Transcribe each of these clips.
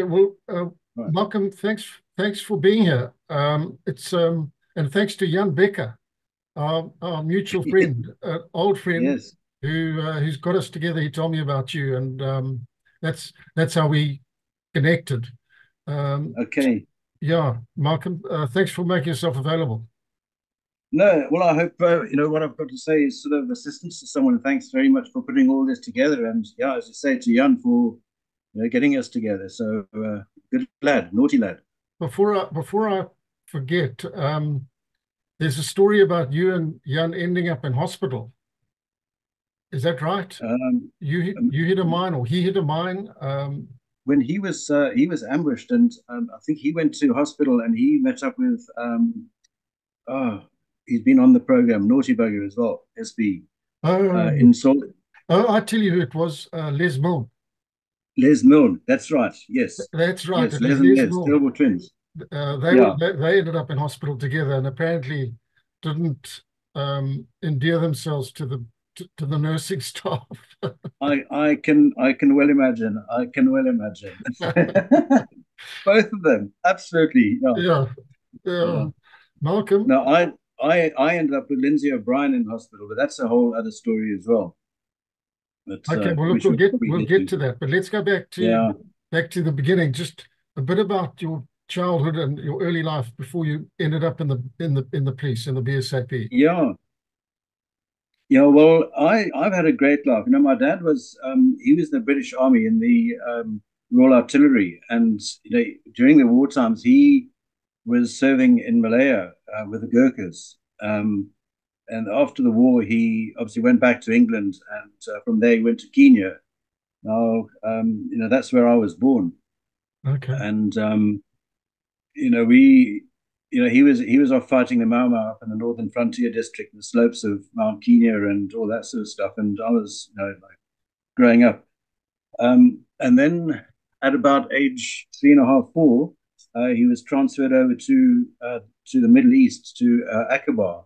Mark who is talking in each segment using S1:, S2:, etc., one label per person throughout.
S1: Okay, well,
S2: Right.
S1: Malcolm, thanks for being here. It's and thanks to Jan Becker, our mutual friend, old friend,
S2: Yes.
S1: who's got us together. He told me about you, and that's how we connected. Um,
S2: Okay.
S1: yeah, Malcolm, thanks for making yourself available.
S2: No, well, I hope what I've got to say is sort of assistance to someone. Thanks very much for putting all this together, and yeah, as I say to Jan for getting us together. So good lad, naughty lad.
S1: Before I forget, there's a story about you and Jan ending up in hospital. Is that right?
S2: Um,
S1: You hit a mine, or he hit a mine.
S2: when he was ambushed, and I think he went to hospital, and he met up with oh, he's been on the program, Naughty Bugger as well, SB
S1: Oh,
S2: in Salt.
S1: oh, I tell you who it was, Les Milne.
S2: Les Milne, that's right. Yes,
S1: That's right.
S2: yes,
S1: It was
S2: Les and
S1: Les
S2: Les,
S1: Milne.
S2: terrible twins.
S1: They
S2: Yeah.
S1: they ended up in hospital together, and apparently didn't endear themselves to the nursing staff.
S2: I can well imagine. I can well imagine. Both of them, absolutely. Yeah,
S1: Yeah, yeah.
S2: yeah.
S1: Malcolm.
S2: No, I ended up with Lindsay O'Brien in hospital, but that's a whole other story as well. But
S1: Okay, well, look,
S2: which we'll probably
S1: we'll
S2: get
S1: get
S2: to.
S1: to that, but let's go
S2: Yeah,
S1: back to the beginning. Just a bit about your childhood and your early life before you ended up in the police in the BSAP.
S2: yeah, yeah. Well, I've had a great life. My dad was he was in the British Army in the Royal Artillery, and during the war times he was serving in Malaya with the Gurkhas. And after the war, he obviously went back to England, and from there he went to Kenya. Now, that's where I was born,
S1: Okay.
S2: and we, he was off fighting the Mau Mau up in the Northern Frontier District, the slopes of Mount Kenya, and all that sort of stuff. And I was, like growing up, and then at about age 3.5, 4, he was transferred over to the Middle East to Aqaba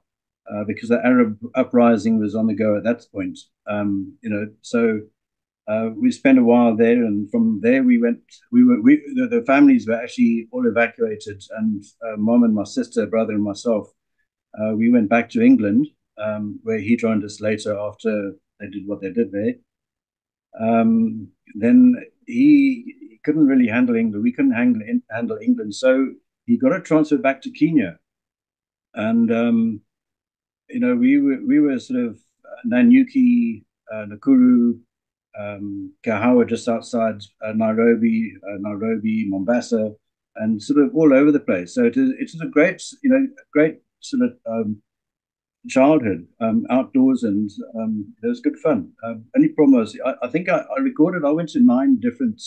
S2: because the Arab uprising was on the go at that point. So we spent a while there, and from there we went. The families were actually all evacuated, and mom and my sister, brother, and myself, we went back to England, where he joined us later after they did what they did there. Then he couldn't really handle England. We couldn't handle England, so he got a transfer back to Kenya, and we were sort of Nanyuki, Nakuru, Kahawa, just outside Nairobi, Mombasa, and sort of all over the place. So it is a great sort of childhood outdoors, and it was good fun. Only problem was, I think I recorded. I went to 9 different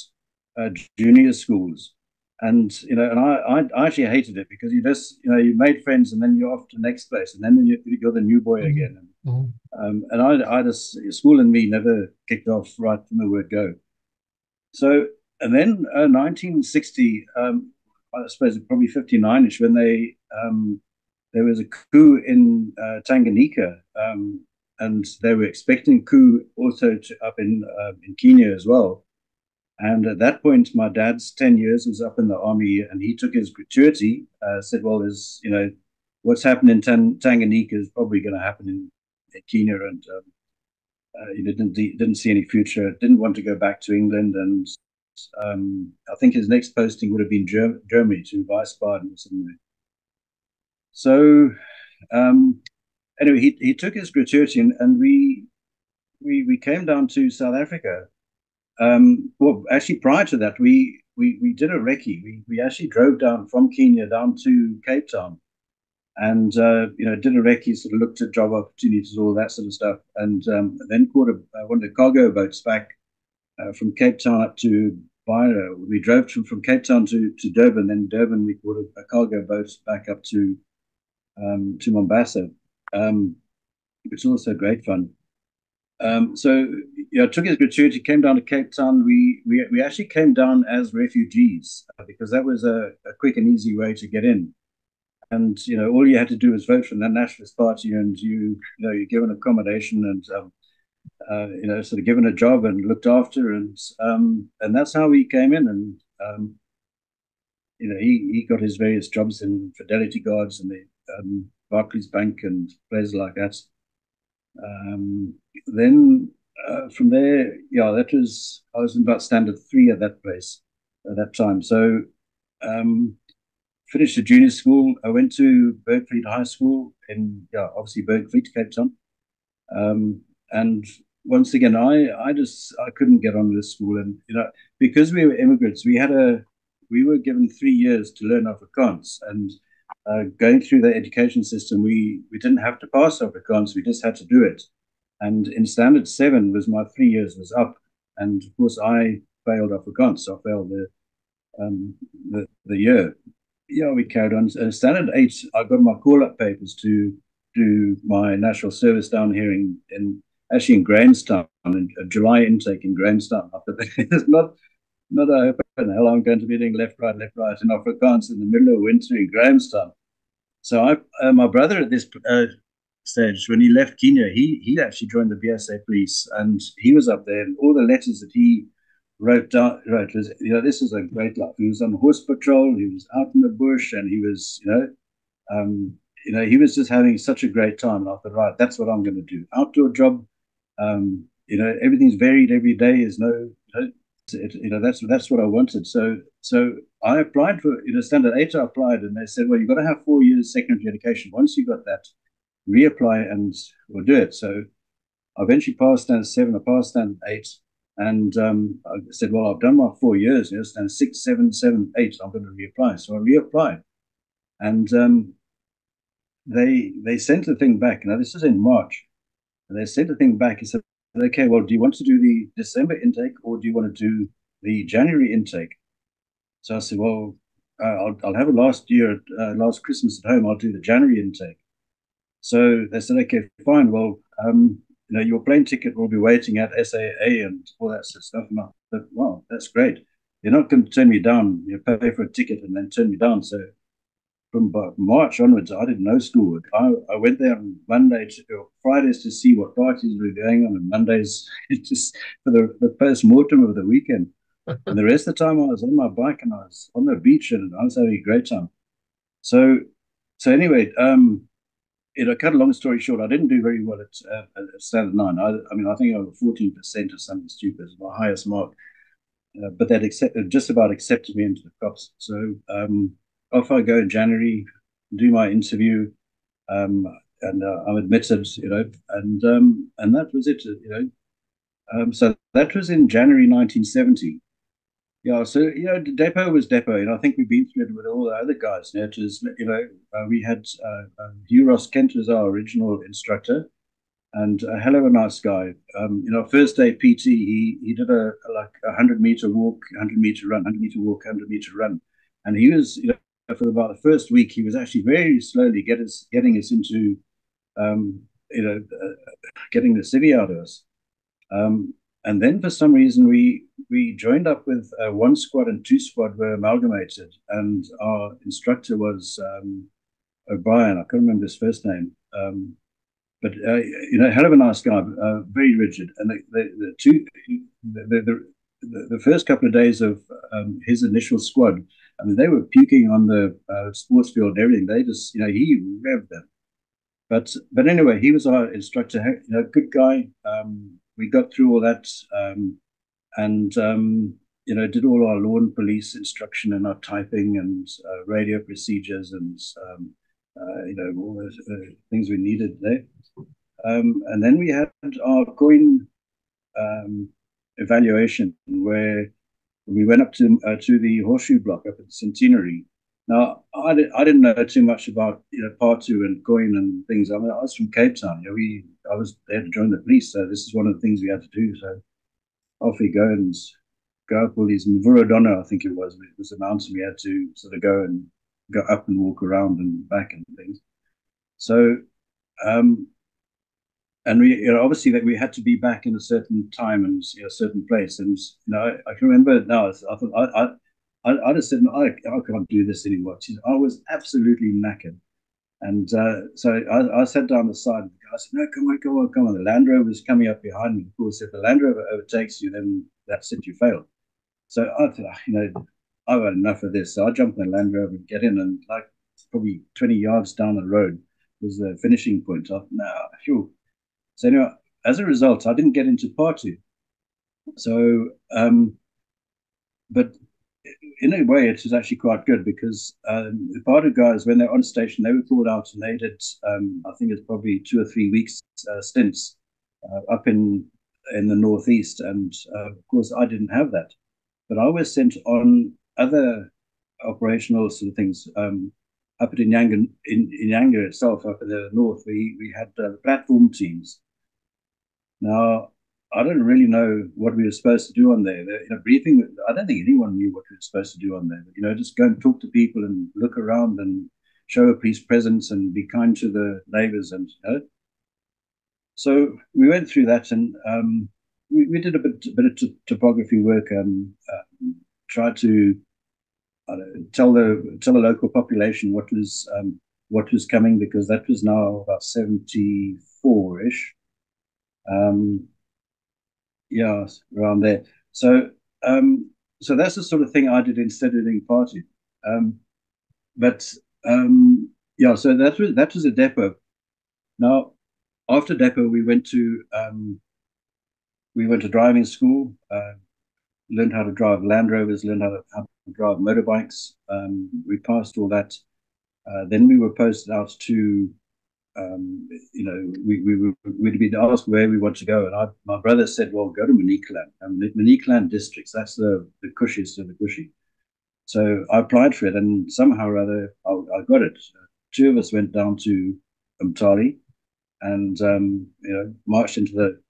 S2: uh, junior schools, and I actually hated it because you made friends, and then you're off to the next place, and then you're the new boy
S1: Mhm.
S2: again. And
S1: Mhm.
S2: I just school and me never kicked off right from the word go. So, and then 1960, I suppose probably 59ish, when there was a coup in Tanganyika, and they were expecting a coup also up in Kenya as well. And at that point, my dad's 10 years was up in the army, and he took his gratuity. Said, "Well, there's what's happened in Tanganyika is probably going to happen in Kenya," and he didn't see any future. Didn't want to go back to England, and I think his next posting would have been Germany to Wiesbaden or somewhere. So anyway, he took his gratuity, and we came down to South Africa. Well, actually, prior to that, we did a recce. We actually drove down from Kenya down to Cape Town, and did a recce, sort of looked at job opportunities, all that sort of stuff, and then caught one of the cargo boats back from Cape Town up to Beira. We drove from Cape Town to Durban, then Durban we caught a cargo boat back up to Mombasa, um, which was also great fun. So yeah, took his gratuity, came down to Cape Town. We actually came down as refugees because that was a quick and easy way to get in. And all you had to do was vote for the Nationalist Party, and you're given accommodation, and sort of given a job and looked after, and that's how we came in. And he got his various jobs in Fidelity Guards and the Barclays Bank and places like that. Then from there, yeah, I was in about standard three at that place at that time. So finished a junior school. I went to Bergfleet High School in, yeah, obviously Bergfleet, Cape Town. And once again, I couldn't get on with school, and because we were immigrants, we were given 3 years to learn Afrikaans, and going through the education system, we didn't have to pass Afrikaans, we just had to do it. And in standard seven was my 3 years was up, and of course I failed Afrikaans, so I failed um, the year. Yeah, we carried on. Standard eight, I got my call up papers to do my national service down here in actually in Grahamstown, a July intake in Grahamstown. It's not a hope in hell I'm going to be doing left, right in Afrikaans in the middle of winter in Grahamstown. So my brother at this stage, when he left Kenya, he actually joined the BSA police, and he was up there, and all the letters that he wrote was, this is a great life. He was on horse patrol, he was out in the bush, and he was, he was just having such a great time. And I thought, right, that's what I'm going to do. Outdoor job, everything's varied every day. Is that's what I wanted. So I applied for, standard eight. I applied, and they said, well, you've got to have 4 years secondary education. Once you got that, reapply and we'll do it. So I eventually passed standard seven. I passed standard eight, and I said, well, I've done my 4 years. Standard six, seven, seven, eight. I'm going to reapply. So I reapplied, and they sent the thing back. Now this is in March, and they sent the thing back and said, okay, well, do you want to do the December intake or do you want to do the January intake? So I said, well, I'll have a last Christmas at home. I'll do the January intake. So they said, okay, fine. Well, your plane ticket will be waiting at SAA and all that sort of stuff. And I thought, wow, that's great. You're not going to turn me down. You pay for a ticket and then turn me down. So from March onwards, I did no schoolwork. I went there on Fridays to see what parties were going on, and Mondays just for the post mortem of the weekend. And the rest of the time, I was on my bike and I was on the beach, and I was having a great time. So anyway, cut a long story short, I didn't do very well at standard nine. I mean, I think I got 14% or something stupid, my highest mark. But that just about accepted me into the cops. So off I go in January, do my interview, and I'm admitted, and that was it, So that was in January 1970. Yeah, so depot was depot, and I think we've been through it with all the other guys. We had Hughes Kent as our original instructor, and a hell of a nice guy. First day PT, he did a 100-meter walk, 100-meter run, 100-meter walk, 100-meter run, and he was, for about the first week, he was actually very slowly getting us into, getting the city out of us. And then for some reason we joined up with one squad, and two squad were amalgamated, and our instructor was O'Brien. I can't remember his first name. But hell of a nice guy, very rigid. And the first couple of days of his initial squad, I mean, they were puking on the sports field and everything. They just, he revved them. But anyway, he was our instructor. Good guy. We got through all that, and did all our law and police instruction and our typing and radio procedures and all those things we needed there. And then we had our coin evaluation, where we went up to the horseshoe block up at the Centenary. Now, I didn't know too much about Partu and coin and things. I mean, I was from Cape Town. I was there to join the police, so this is one of the things we had to do. So off we go and go up all these Mvurodona, I think it was. It was a mountain we had to sort of go up and walk around and back and things. So, and we, obviously that we had to be back in a certain time and a certain place. And I can remember now. I thought I just said, no, I can't do this anymore. I was absolutely knackered. And so I sat down the side of the guy. I said, no, come on. The Land Rover was coming up behind me. Of course, if the Land Rover overtakes you, then that's it, you fail. So I thought, I've had enough of this. So I jump in the Land Rover and get in, and like probably 20 yards down the road was the finishing point. I thought, nah, phew. So anyway, as a result, I didn't get into part two. So, but in a way, it was actually quite good because the Party guys, when they're on station, they were called out and they did, I think it's probably 2 or 3 weeks stints up in the northeast, and of course, I didn't have that, but I was sent on other operational sort of things. Up at Inyanga itself, up in the north, we had platform teams. Now, I don't really know what we were supposed to do on there. In a briefing, I don't think anyone knew what we were supposed to do on there. But, just go and talk to people and look around and show a police presence and be kind to the neighbors. And so we went through that, and we did a bit of topography work. Tried to tell the local population what was coming, because that was now about 74 ish. Yeah, around there. So, so that's the sort of thing I did instead of doing party. Um, but yeah, so that was a depot. Now, after depot, we went to driving school, learned how to drive Land Rovers, learned how to drive motorbikes. We passed all that. Then we were posted out to we'd been asked where we want to go, and my brother said, "Well, go to Manicaland, Manicaland districts. That's the cushiest of the cushy." So I applied for it, and somehow or other, I got it. Two of us went down to Umtali, and marched into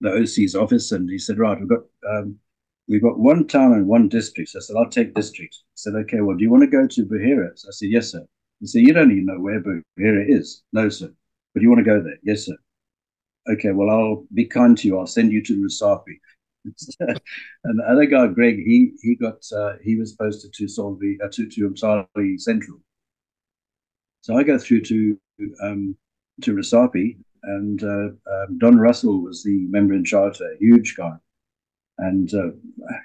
S2: the OC's office, and he said, "Right, we've got one town and one district." So I said, "I'll take district." He said, "Okay, well, do you want to go to Buhira?" So I said, "Yes, sir." He said, "You don't even know where Buhira is." "No, sir." "But you want to go there?" "Yes, sir." "Okay, well, I'll be kind to you. I'll send you to Rusafi." And the other guy, Greg, he was posted to Solvi to Umtali Central. So I go through to Rusafi, and Don Russell was the member in charge there, huge guy, and a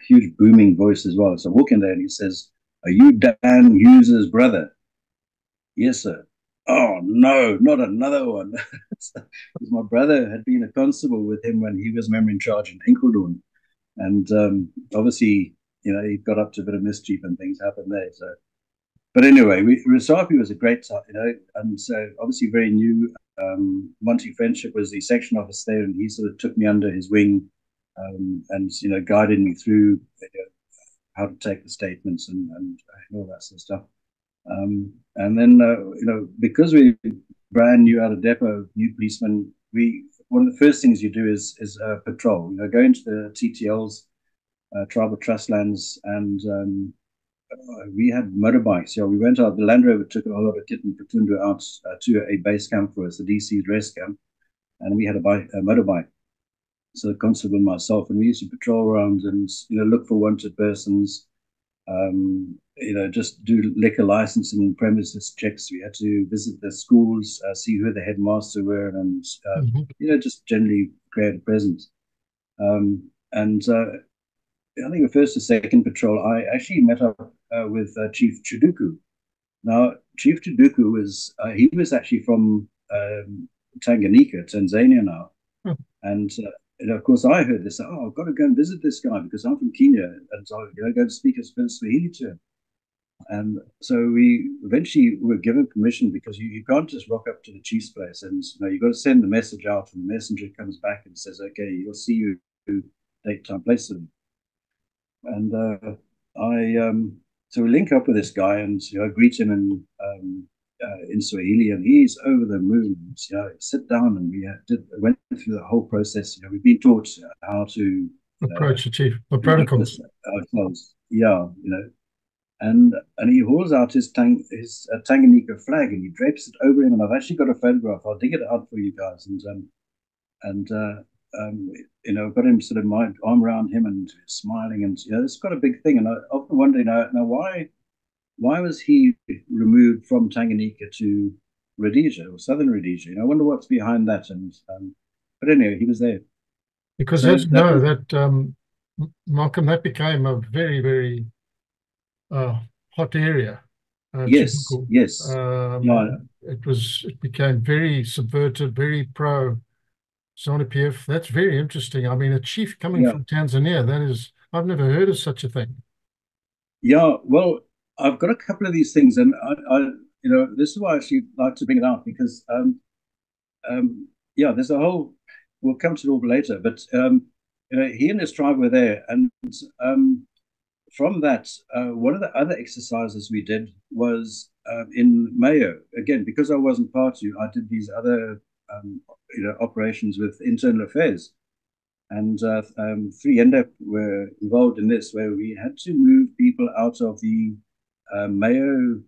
S2: huge booming voice as well. So I walk in there, and he says, "Are you Dan Hughes's brother?" "Yes, sir." "Oh, no, not another one." Because my brother had been a constable with him when he was member in charge in Inkeldorn. And obviously, he got up to a bit of mischief and things happened there. So, but anyway, Rusafi was a great time, and so obviously very new. Monty Friendship was the section officer there, and he sort of took me under his wing, and guided me through how to take the statements and all that sort of stuff. And then because we brand new out of depot, new policemen, one of the first things you do is patrol. Go into the TTLs, tribal trust lands, and we had motorbikes. Yeah, we went out. The Land Rover took a whole lot of kit and Patundu out to a base camp for us, the DC's rest camp, and we had a motorbike. So the constable and myself, and we used to patrol around and look for wanted persons. Just do liquor licensing and premises checks. We had to visit the schools, see who the headmaster were, and just generally create a presence. And I think the first or second patrol, I actually met up with Chief Chiduku. Now, Chief Chiduku he was actually from Tanganyika, Tanzania now, and of course, I heard this. "Oh, I've got to go and visit this guy because I'm from Kenya, and so I go and speak a Swahili to him." And so we eventually were given permission, because you can't just rock up to the chief's place, and you've got to send the message out, and the messenger comes back and says, "Okay, you'll see you date, time, place." And so we link up with this guy, and greet him in Swahili, and he's over the moon. Sit down, and we went through the whole process. We've been taught how to
S1: approach the chief, the protocols
S2: ourselves. Yeah, and he hauls out his Tanganyika flag, and he drapes it over him. And I've actually got a photograph. I'll dig it out for you guys. And I've got him sort of my arm around him and smiling, and it's got a big thing. And I often wonder, now why was he removed from Tanganyika to Rhodesia or southern Rhodesia? I wonder what's behind that. And but anyway, he was there.
S1: Because, as you know, that Malcolm, that became a very, very uh, hot area,
S2: Yes,
S1: typical.
S2: yes. Yeah,
S1: It became very subverted, very pro ZANU-PF. That's very interesting. I mean, a chief coming
S2: yeah,
S1: from Tanzania, that is, I've never heard of such a thing.
S2: yeah. Well, I've got a couple of these things, and this is why I actually like to bring it out because, yeah, there's a whole. We'll come to it all later, but he and his tribe were there, and from that, one of the other exercises we did was in Mayo. Again, because I wasn't part of, I did these other operations with internal affairs. And three end up were involved in this, where we had to move people out of the Mayo,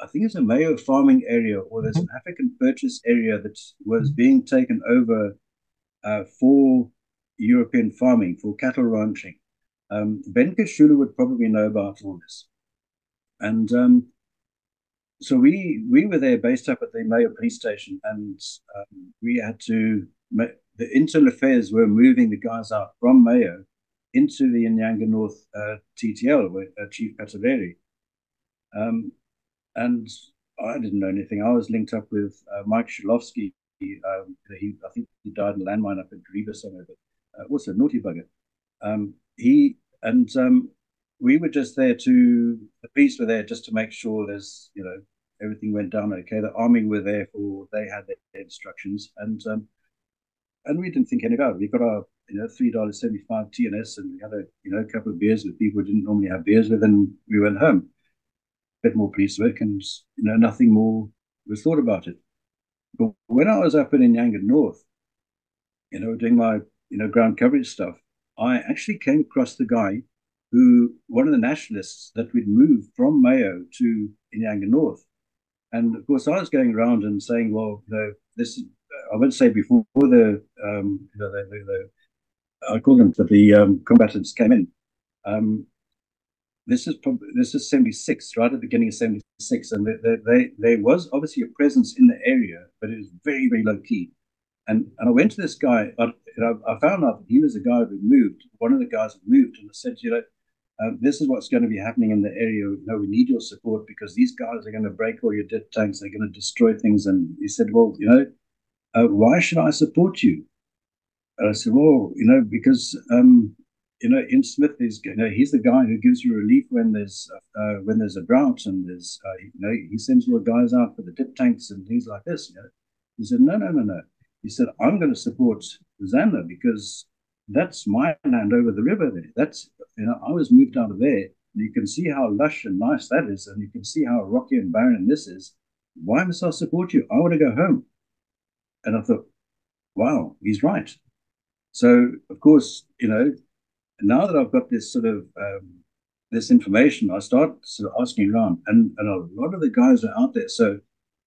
S2: I think it's a Mayo farming area, or there's
S1: Mhm.
S2: an African purchase area that was being taken over for European farming, for cattle ranching. Ben Kishula would probably know about all this. And so we were there based up at the Mayo police station, and we had to the internal affairs were moving the guys out from Mayo into the Inyanga North TTL, where Chief Kataleri. Um, and I didn't know anything. I was linked up with Mike Shalofsky. I think he died in a landmine up at Greba somewhere, but also naughty bugger. He and we were just there to the police were there just to make sure everything went down okay. The army were there for they had their instructions, and we didn't think any about it. We got our $3.75 TNS, and we had a couple of beers with people we didn't normally have beers with, and we went home. A bit more police work, and nothing more was thought about it. But when I was up in Inyanga North, doing my ground coverage stuff, I actually came across the guy who one of the nationalists that we'd moved from Mayo to Inyanga North. And of course, I was going around and saying, well, this I would say before I call them the combatants came in. Um, this is 76, right at the beginning of 76, and there was obviously a presence in the area, but it was very very low key. And I went to this guy. I found out that he was a guy who moved. One of the guys who moved, and I said, this is what's going to be happening in the area. We need your support because these guys are going to break all your dip tanks. They're going to destroy things. And he said, well, why should I support you? And I said, well, because in Smith he's the guy who gives you relief when there's a drought, and there's he sends your guys out for the dip tanks and things like this. He said, no, no, no, no. He said, I'm going to support Zanda because that's my land over the river there. I was moved out of there. And you can see how lush and nice that is, and you can see how rocky and barren this is. Why must I support you? I want to go home. And I thought, wow, he's right. So, of course, now that I've got this sort of this information, I start sort of asking around, and a lot of the guys are out there. So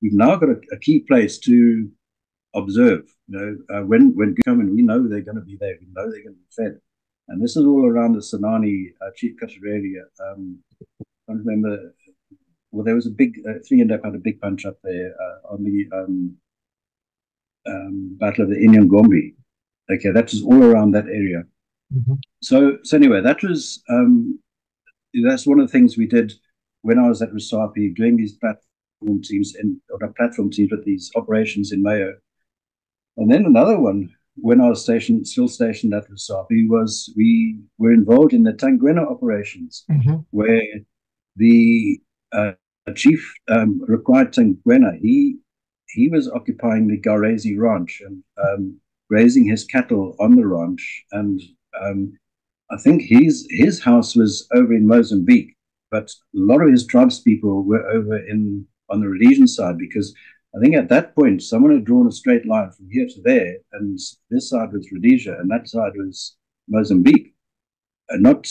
S2: we've now got a key place to observe. When come and we know they're going to be there. We know they're going to be fed, and this is all around the Senani Chief Cutter area. I don't remember. Well, there was a big three end up had a big punch up there on the Battle of the Inyangombe. Okay, that was all around that area.
S1: Mhm.
S2: So anyway, that's one of the things we did when I was at Rusapi doing these platform teams or platform teams with these operations in Mayo. And then another one, when I was still stationed at Rusapi, was we were involved in the Tangwena operations,
S1: Mhm.
S2: where the chief required Tangwena. He was occupying the Garezi ranch and raising his cattle on the ranch, and I think his house was over in Mozambique, but a lot of his tribes people were over on the Rhodesian side because I think at that point someone had drawn a straight line from here to there, and this side was Rhodesia and that side was Mozambique, and not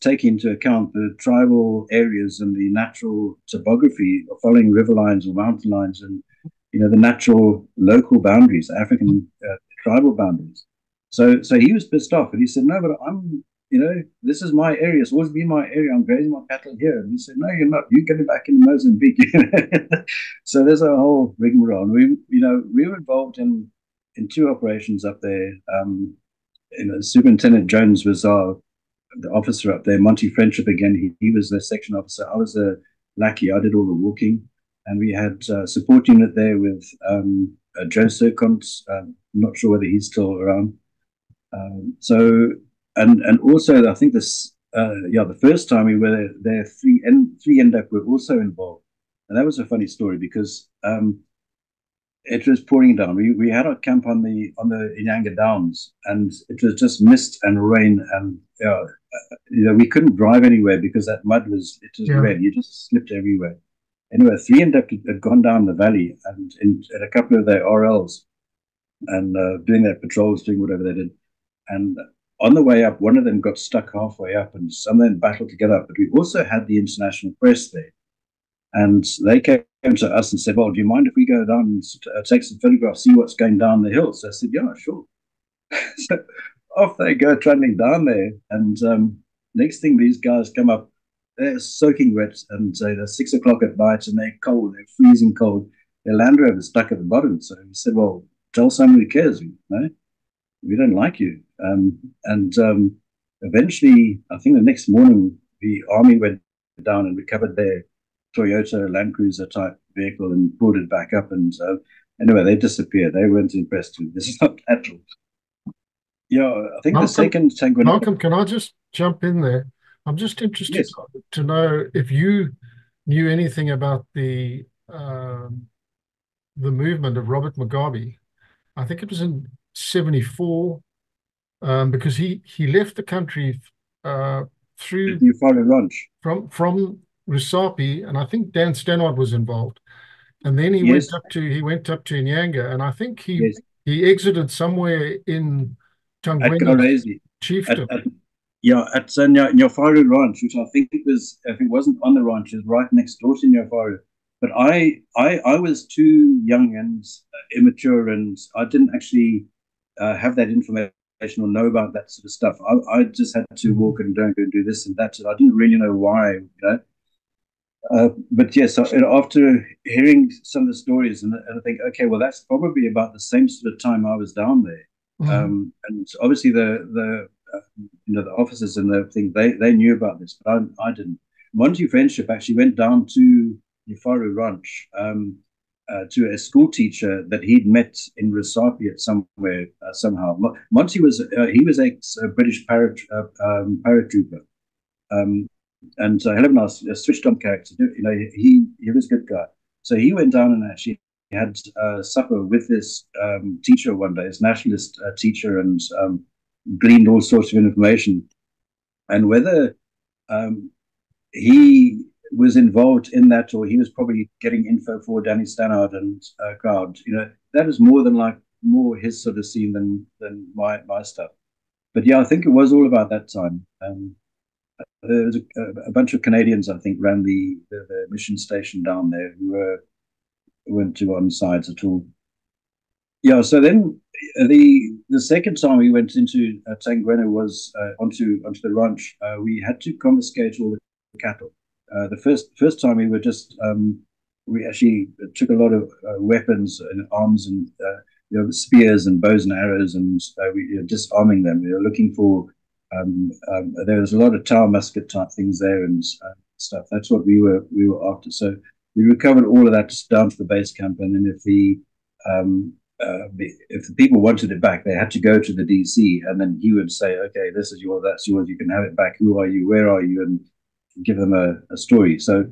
S2: taking into account the tribal areas and the natural topography of following river lines or mountain lines, and the natural local boundaries, African tribal boundaries. So he was pissed off, and he said, "No, but this is my area. It's always been my area. I'm grazing my cattle here." And he said, "No, you're not. You're getting back in Mozambique." So there's a whole rigmarole. We were involved in two operations up there. Superintendent Jones was our the officer up there, Monty Friendship again. He was the section officer. I was a lackey. I did all the walking, and we had a support unit there with Joe Sercont. Not sure whether he's still around. So and also I think this the first time we were there, three NDAP were also involved, and that was a funny story because it was pouring down. We had our camp on the Inyanga Downs, and it was just mist and rain, and we couldn't drive anywhere because that mud was
S1: Yeah.
S2: red. You just slipped everywhere. Anyway, three had gone down the valley and in a couple of their RLs and doing their patrols, doing whatever they did. And on the way up, one of them got stuck halfway up, and some of them battled to get up. But we also had the international press there. And they came to us and said, well, do you mind if we go down and take some photographs, see what's going down the hill? So I said, yeah, sure. So off they go trundling down there. And next thing, these guys come up, they're soaking wet, and they're 6 o'clock at night, and they're cold, they're freezing cold. Their Land Rover stuck at the bottom. So we said, well, tell someone who cares, we don't like you. And eventually, I think the next morning, the army went down and recovered their Toyota Land Cruiser type vehicle and pulled it back up. And anyway, they disappeared. They weren't impressed with this is not at all. Yeah, I think the
S1: Malcolm,
S2: second Tango.
S1: Malcolm, can I just jump in there? I'm just interested
S2: Yes,
S1: to know if you knew anything about the movement of Robert Mugabe. I think it was in '74, because he left the country uh, through
S2: you follow lunch.
S1: from Rusapi, and I think Dan Stannard was involved. And then
S2: Yes,
S1: he went up to Nyanga, and I think
S2: yes,
S1: he exited somewhere in
S2: at
S1: Tangwena's
S2: Garezi,
S1: chiefdom.
S2: at yeah, at Nyafaru Ranch, which I think it was, if it wasn't on the ranch, it was right next door to Nyafaru. But I was too young and immature, and I didn't actually have that information or know about that sort of stuff. I just had to walk and don't go and do this and that. And I didn't really know why, but yes, after hearing some of the stories, and I think, okay, well, that's probably about the same sort of time I was down there.
S1: Mhm.
S2: And obviously the officers and the thing they knew about this, but I didn't. Monty Friendship actually went down to Nifaru Ranch to a school teacher that he'd met in Resapi at somewhere somehow. Monty was he was ex British paratrooper. Um, and Helen was a switched on character. He was a good guy. So he went down and actually had supper with this teacher one day, his nationalist teacher, and gleaned all sorts of information. And whether he was involved in that, or he was probably getting info for Danny Stannard and crowd, that is more his sort of scene than my stuff. But yeah, I think it was all about that time. There was a bunch of Canadians, I think, ran the mission station down there who weren't too on sides at all. Yeah, so then the second time we went into Tangwena was onto the ranch. We had to confiscate all the cattle. The first time we were just we actually took a lot of weapons and arms and spears and bows and arrows, and we were disarming them. We were looking for there was a lot of tower musket type things there and stuff. That's what we were after. So we recovered all of that down to the base camp, and then if the people wanted it back, they had to go to the DC, and then he would say, "Okay, this is yours, that's yours. You can have it back. Who are you? Where are you?" And give them a story. So,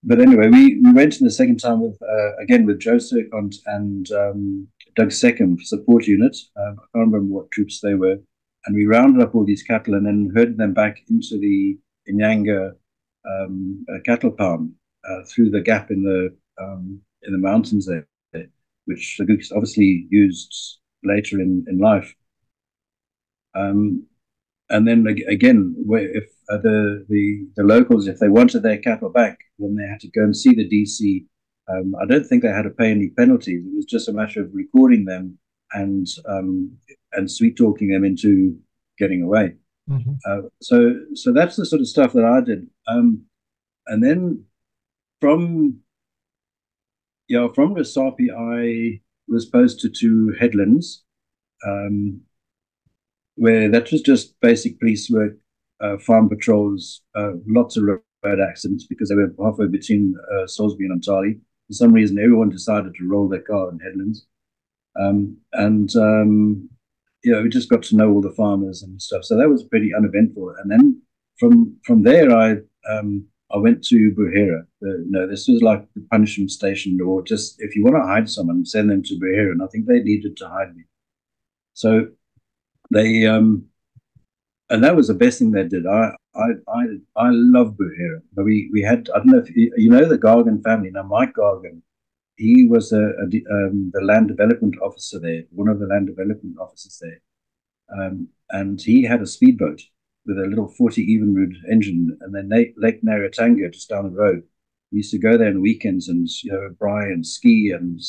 S2: but anyway, we went in the second time with again with Joe Sercont and Doug Seckham support unit. I can't remember what troops they were, and we rounded up all these cattle and then herded them back into the Inyanga cattle pound through the gap in the mountains there, which the Gooks obviously used later in life. And then again, if the locals, if they wanted their cattle back, then they had to go and see the DC. I don't think they had to pay any penalties. It was just a matter of recording them and sweet talking them into getting away.
S1: Mhm.
S2: So that's the sort of stuff that I did. And then from Resapi, I was posted to Headlands. where that was just basic police work, farm patrols, lots of road accidents because they were halfway between Salisbury and Ontari. For some reason, everyone decided to roll their car in Headlands. And we just got to know all the farmers and stuff. So that was pretty uneventful. And then from there, I went to Buhera. This was like the punishment station, or just if you want to hide someone, send them to Buhera. And I think they needed to hide me. So they and that was the best thing they did. I love Buhera. We had, I don't know if you know the Gargan family. Now Mike Gargan, he was the land development officer there, one of the land development officers there, and he had a speedboat with a little 40 Evinrude engine, and then Lake Narrotanga just down the road. We used to go there on weekends and braai and ski, and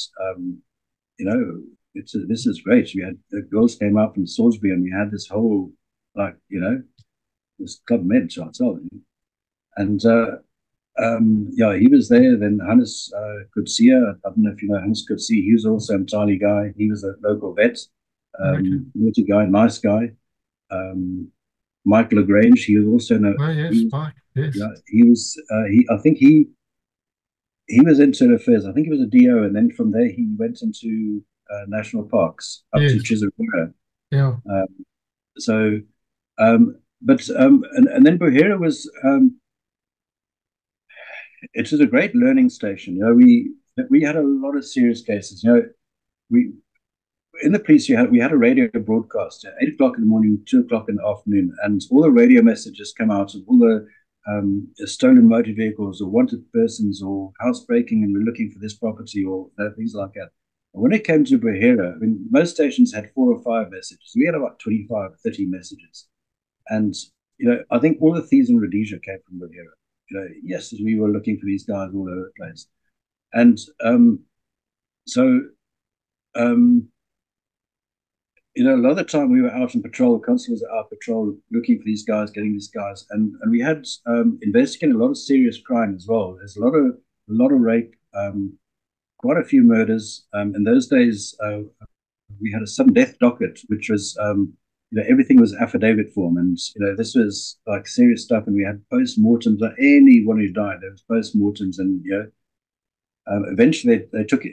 S2: you know this is great. We had the girls came out from Salisbury, and we had this whole this Club Med ourselves, and he was there. Then Hannes Kutsia, I don't know if you know Hannes Kutsia, he was also a Mtali guy. He was a local vet,
S1: Okay.
S2: military guy, nice guy. Mike Lagrange, he was also
S1: Oh, yes, Mike. Yes.
S2: he was I think he was into affairs. I think he was a DO, and then from there he went into national parks up to
S1: Yes.
S2: Chisarura.
S1: Yeah.
S2: Um, so, but and then Buhera was it was a great learning station. We had a lot of serious cases. We in the police we had a radio broadcast at 8 o'clock in the morning, 2 o'clock in the afternoon, and all the radio messages come out of all the stolen motor vehicles or wanted persons or housebreaking, and we're looking for this property or things like that. And when it came to Buhera, I mean, most stations had 4 or 5 messages. We had about 25, 30 messages. And, I think all the thieves in Rhodesia came from Buhera. Yes, we were looking for these guys all over the place. And so, um, a lot of the time we were out on patrol, the constables were out patrol looking for these guys, getting these guys. And we had investigated a lot of serious crime as well. There's a lot of rape, quite a few murders. In those days, we had a sudden death docket, which was everything was affidavit form, and this was like serious stuff. And we had post-mortems. Anyone who died, there was post-mortems, and eventually they took it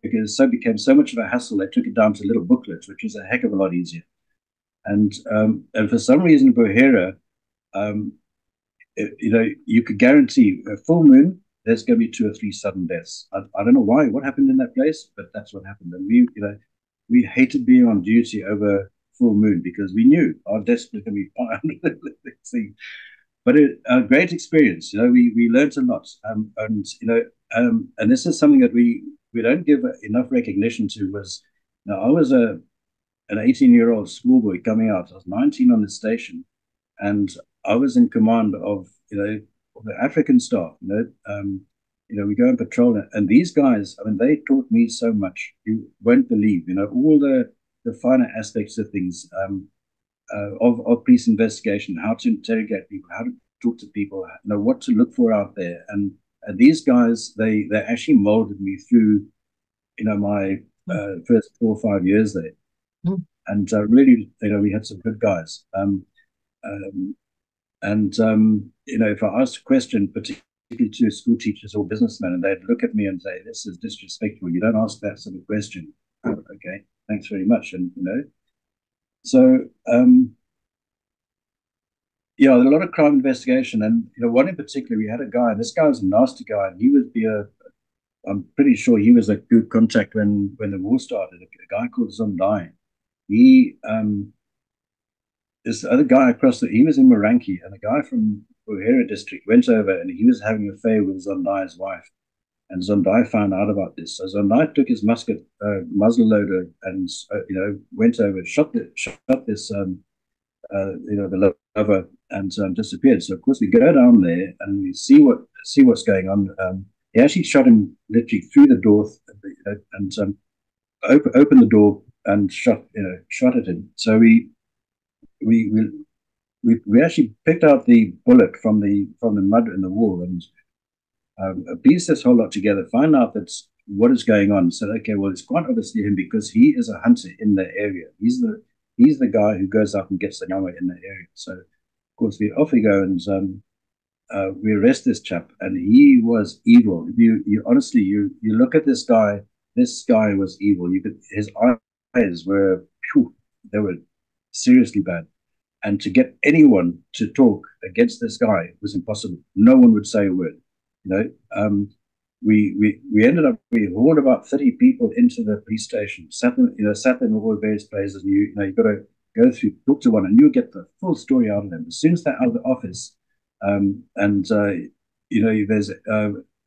S2: because it became so much of a hassle. They took it down to little booklets, which was a heck of a lot easier. And for some reason, Buhera, you could guarantee a full moon. There's going to be 2 or 3 sudden deaths. I don't know why, what happened in that place, but that's what happened. And we hated being on duty over full moon because we knew our deaths were going to be fine. But a great experience. We learned a lot, and this is something that we don't give enough recognition to. I was an 18-year-old schoolboy coming out. I was 19 on the station, and I was in command of the African staff. We go and patrol, and these guys, I mean, they taught me so much. You won't believe, all the finer aspects of things. Of police investigation, how to interrogate people, how to talk to people, what to look for out there. And these guys, they actually molded me through, my first 4 or 5 years there.
S1: Mm.
S2: And really, we had some good guys. If I asked a question, particularly to school teachers or businessmen, and they'd look at me and say, "This is disrespectful. You don't ask that sort of question." Oh, okay, thanks very much. And so, a lot of crime investigation, and one in particular, we had a guy. This guy was a nasty guy, and he would be I'm pretty sure he was a good contact when the war started. A guy called Zondai. He this other guy he was in Moranki, and a guy from Buhera district went over, and he was having an affair with Zondai's wife. And Zondai found out about this. So Zondai took his musket, muzzle loader, and went over, shot this, the lover, and disappeared. So of course we go down there and we see what's going on. He actually shot him literally through the door, and opened the door and shot at him. So we actually picked out the bullet from the mud in the wall, and piece this whole lot together, find out that's what is going on. Said, okay, well, it's quite obviously him because he is a hunter in the area. He's he's the guy who goes out and gets the number in the area. So of course off we go, and we arrest this chap, and he was evil. You honestly, you look at this guy. This guy was evil. You could his eyes were, phew, they were seriously bad. And to get anyone to talk against this guy was impossible. No one would say a word. You know, we ended up we hauled about 30 people into the police station, sat them in all the various places, and you've got to go through, talk to one, and you get the full story out of them. As soon as they're out of the office, and there's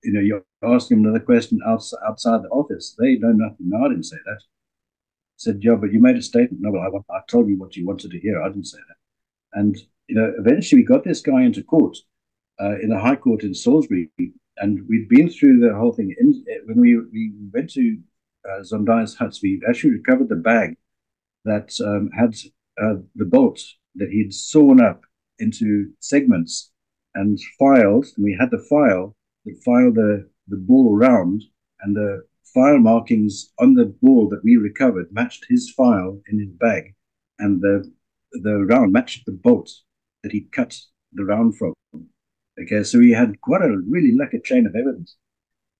S2: you ask them another question outside the office, they know nothing. No, I didn't say that. I said, yeah, but you made a statement. No, well, I told you what you wanted to hear. I didn't say that. And eventually we got this guy into court in the High Court in Salisbury, and we'd been through the whole thing. When we went to Zondai's huts, we actually recovered the bag that had the bolt that he'd sawn up into segments and filed, and we had the file that filed the ball round, and the file markings on the ball that we recovered matched his file in his bag, and the round matched the bolt that he cut the round from. Okay, so we had quite a really lekker chain of evidence,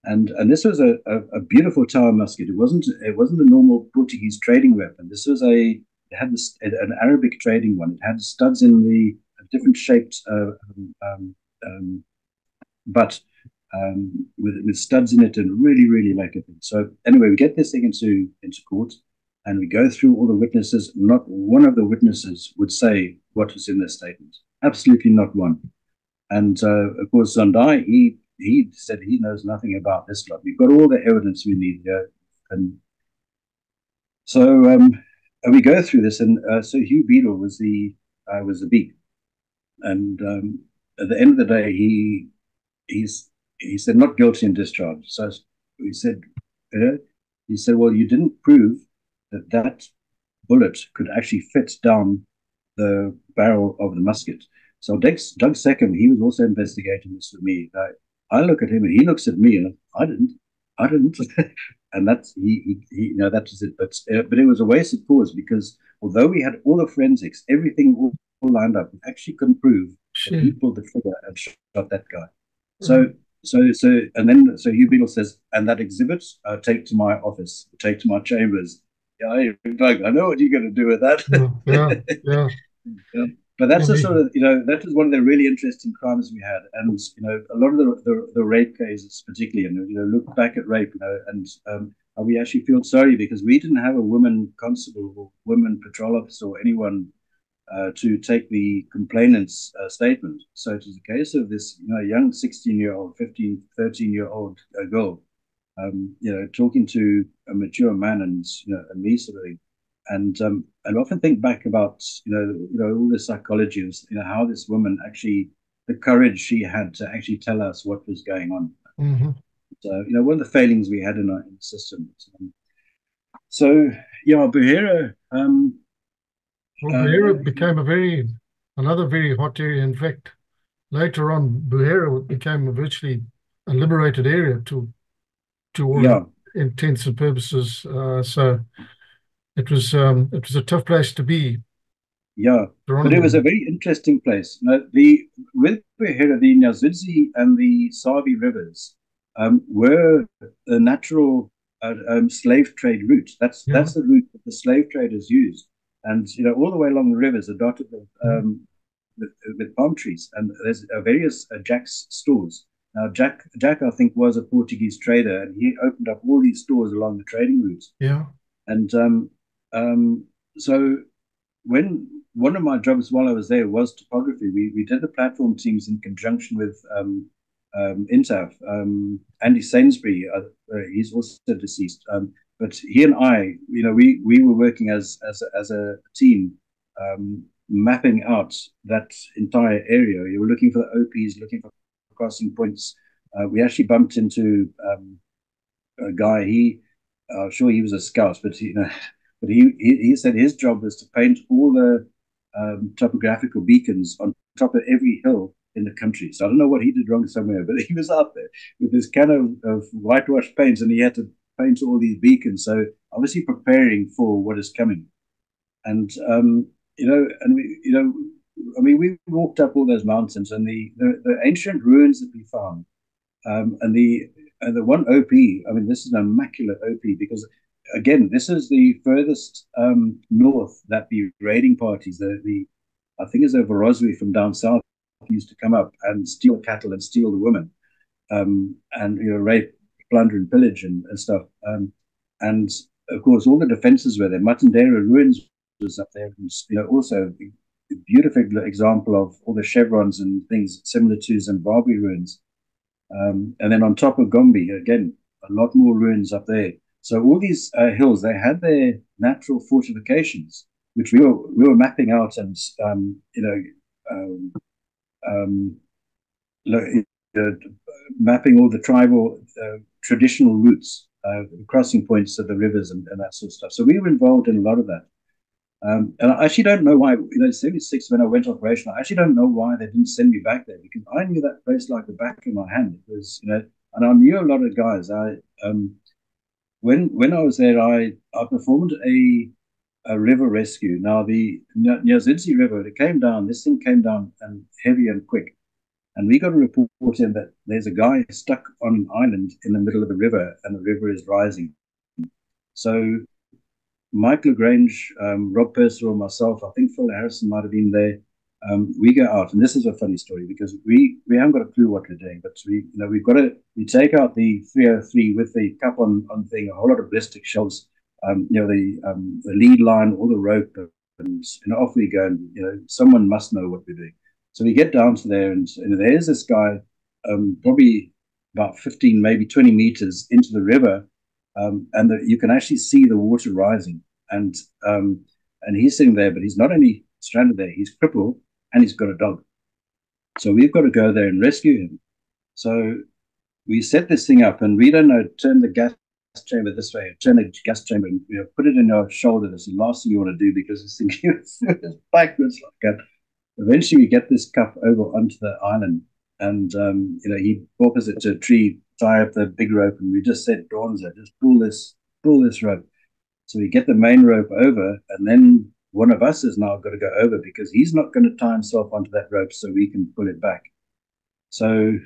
S2: and this was a beautiful tower musket. It wasn't a normal Portuguese trading weapon. This was it had an Arabic trading one. It had studs in the different shaped butt with studs in it, and really really lekker thing. So anyway, we get this thing into court, and we go through all the witnesses. Not one of the witnesses would say what was in their statement. Absolutely not one. And of course, Zondai, he said he knows nothing about this lot. We've got all the evidence we need here. And so we go through this, and so Hugh Beadle was the beat. And at the end of the day, he said not guilty and discharged. So he said, well, you didn't prove that bullet could actually fit down the barrel of the musket. So Doug Seckham, he was also investigating this with me. I look at him and he looks at me, and I didn't, and that's that was it. But it was a wasted pause, because although we had all the forensics, everything all lined up, we actually couldn't prove that he pulled the trigger and shot that guy. So Hugh Beadle says, and that exhibit, take to my office, take to my chambers. Yeah, Doug, I know what you're going to do with that.
S1: Yeah.
S2: Yeah. But that's a sort of, that was one of the really interesting crimes we had. And, a lot of the rape cases, particularly, and, look back at rape, and we actually feel sorry because we didn't have a woman constable or woman patrol officer or anyone to take the complainant's statement. So it was a case of this, young 16-year-old, 15, 13-year-old girl, talking to a mature man and me sort of thing. And I often think back about all the psychology of how this woman actually, the courage she had to actually tell us what was going on.
S1: Mm-hmm.
S2: So one of the failings we had in the system. So yeah, Buhera.
S1: Buhera became another very hot area. In fact, later on, Buhera became virtually a liberated area to all intents and purposes. So it was a tough place to be.
S2: Yeah, but it was a very interesting place. With Buhera, the Nyazidzi and the Sabi rivers were a natural slave trade route. That's the route that the slave traders used, and all the way along the rivers are dotted with palm trees, and there's various Jack's stores. Now, Jack, I think, was a Portuguese trader, and he opened up all these stores along the trading routes.
S1: Yeah, and
S2: so when one of my jobs while I was there was topography, we did the platform teams in conjunction with INTAF. Andy Sainsbury, he's also deceased, but he and I, we were working as a team, mapping out that entire area. You were looking for the OPs, looking for crossing points. We actually bumped into a guy. Sure, he was a scout, but he said his job was to paint all the topographical beacons on top of every hill in the country. So I don't know what he did wrong somewhere, but he was out there with this can of whitewash paint, and he had to paint all these beacons. So obviously preparing for what is coming. And and we walked up all those mountains, and the ancient ruins that we found, and the one OP. I mean, this is an immaculate OP because, again, this is the furthest north that the raiding parties, the I think it's over Rosary from down south, used to come up and steal cattle and steal the women, and rape, plunder, and pillage and stuff. And of course, all the defenses were there. Matandera ruins was up there, and also a beautiful example of all the chevrons and things similar to Zimbabwe ruins. And then on top of Gombe, again, a lot more ruins up there. So all these hills, they had their natural fortifications, which we were mapping out, and um, um, mapping all the tribal traditional routes, crossing points of the rivers and that sort of stuff. So we were involved in a lot of that. And I actually don't know why, 76, when I went operational, I actually don't know why they didn't send me back there, because I knew that place like the back of my hand. It was, and I knew a lot of guys. When I was there, I performed a river rescue. Now, the Nyazinzi River, this thing came down and heavy and quick. And we got a report in that there's a guy stuck on an island in the middle of the river, and the river is rising. So Mike LaGrange, Rob Percival, myself, I think Phil Harrison might have been there. We go out, and this is a funny story because we haven't got a clue what we're doing, but we take out the 303 with the cup on thing, a whole lot of ballistic shells, the lead line, all the rope, and off we go. And someone must know what we're doing. So we get down to there, and there's this guy, probably about 15, maybe 20 meters into the river, and you can actually see the water rising, and he's sitting there, but he's not only stranded there, he's crippled, and he's got a dog. So we've got to go there and rescue him. So we set this thing up, and we don't know, turn the gas chamber this way, turn the gas chamber, and put it in your shoulder. That's the last thing you want to do, because this thing is backwards like that. Eventually, we get this cup over onto the island, and he walks it to a tree, tie up the big rope, and we just said, Dawnza, just pull this rope. So we get the main rope over, and then one of us has now got to go over, because he's not going to tie himself onto that rope so we can pull it back. So,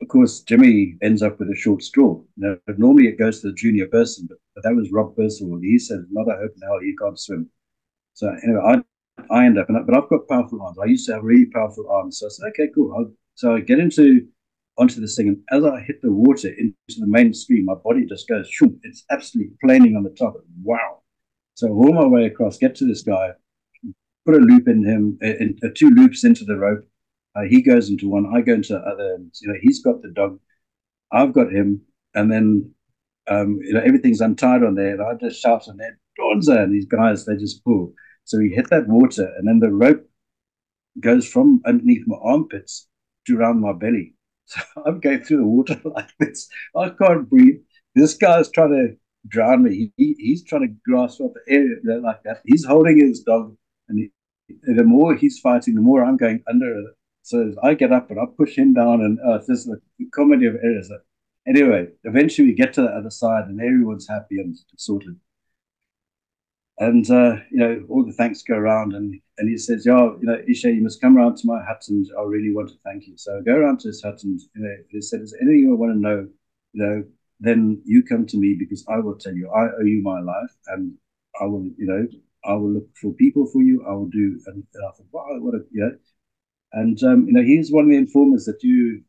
S2: of course, Jimmy ends up with a short straw. Now, normally it goes to the junior person, but that was Rob Percival. He said, not a hope in hell, he can't swim. So anyway, I end up, but I've got powerful arms. I used to have really powerful arms. So I said, okay, cool. So I get onto this thing, and as I hit the water into the mainstream, my body just goes, shoom, it's absolutely planing on the top. Wow. So I haul my way across, get to this guy, put a loop in him, two loops into the rope. He goes into one, I go into the other. And, he's got the dog, I've got him, and then everything's untied on there. And I just shout on there, Dawnza, and these guys, they just pull. So we hit that water, and then the rope goes from underneath my armpits to around my belly. So I'm going through the water like this. I can't breathe. This guy's trying to drown me. He's trying to grasp up the air like that. He's holding his dog, and the more he's fighting, the more I'm going under. So I get up and I push him down, and this is the comedy of errors. Anyway, eventually we get to the other side, and everyone's happy and sorted. And all the thanks go around, and he says, "Yeah, Isha, you must come around to my hut, and I really want to thank you." So I go around to his hut, and he said, "Is there anything you want to know? Then you come to me, because I will tell you. I owe you my life, and I will, I will look for people for you. I will do." And I thought, wow, what a, and he's one of the informers that you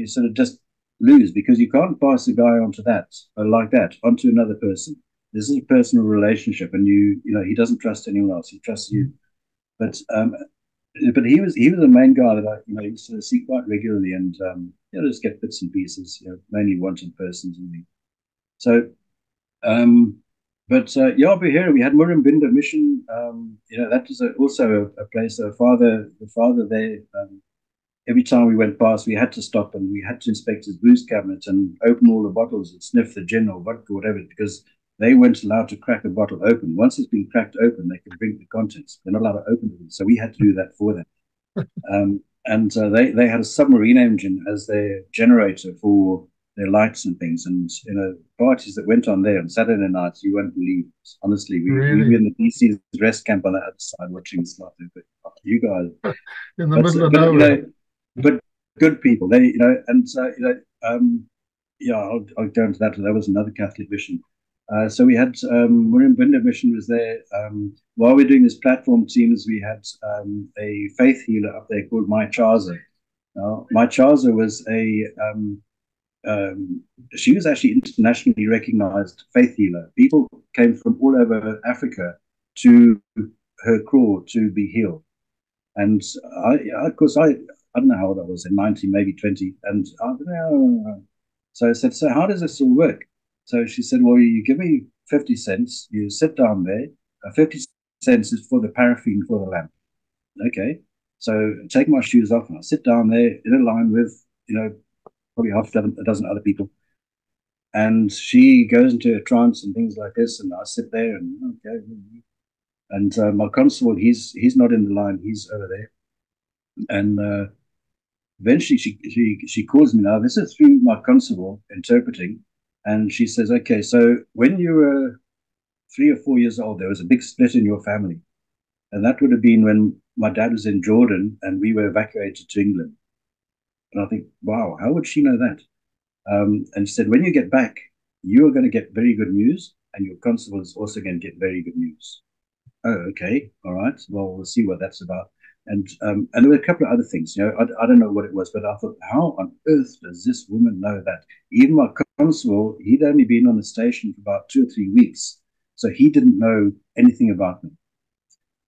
S2: sort of just lose, because you can't pass a guy onto that like that onto another person. This is a personal relationship, and he doesn't trust anyone else. He trusts you. But he was the main guy that I used to see quite regularly, and just get bits and pieces, mainly wanted persons and things. So, Buhera, we had Murrumbinda Mission. That was also a place. The father there. Every time we went past, we had to stop, and we had to inspect his booze cabinet and open all the bottles and sniff the gin or vodka, whatever, because they weren't allowed to crack a bottle open. Once it's been cracked open, they can drink the contents. They're not allowed to open it. So we had to do that for them. They had a submarine engine as their generator for their lights and things, and parties that went on there on Saturday nights. You won't believe. Honestly, we were
S1: Really?
S2: in the DC's rest camp on the other side watching stuff. You guys,
S1: In the middle of
S2: but
S1: nowhere.
S2: but good people. They and so yeah, I'll go into that. That was another Catholic mission. So we had William Binder mission was there. While we are doing this platform teams, we had a faith healer up there called Mai Chaza. Now, Mai Chaza was um, she was actually internationally recognized faith healer. People came from all over Africa to her kraal to be healed. And of course, I don't know how old I was, in 19, maybe 20. And I don't know. So I said, so how does this all work? So she said, well, you give me 50 cents, you sit down there, 50 cents is for the paraffin for the lamp. Okay. So take my shoes off and I sit down there in a line with, probably half a dozen other people. And she goes into a trance and things like this. And I sit there and, okay. And my constable, he's not in the line, he's over there. And eventually she calls me now. This is through my constable interpreting. And she says, okay, so when you were 3 or 4 years old, there was a big split in your family. And that would have been when my dad was in Jordan and we were evacuated to England. And I think, wow, how would she know that? And she said, when you get back, you are going to get very good news, and your constable is also going to get very good news. Oh, okay, all right. Well, we'll see what that's about. And there were a couple of other things. I don't know what it was, but I thought, how on earth does this woman know that? Even my constable, he'd only been on the station for about 2 or 3 weeks, so he didn't know anything about me.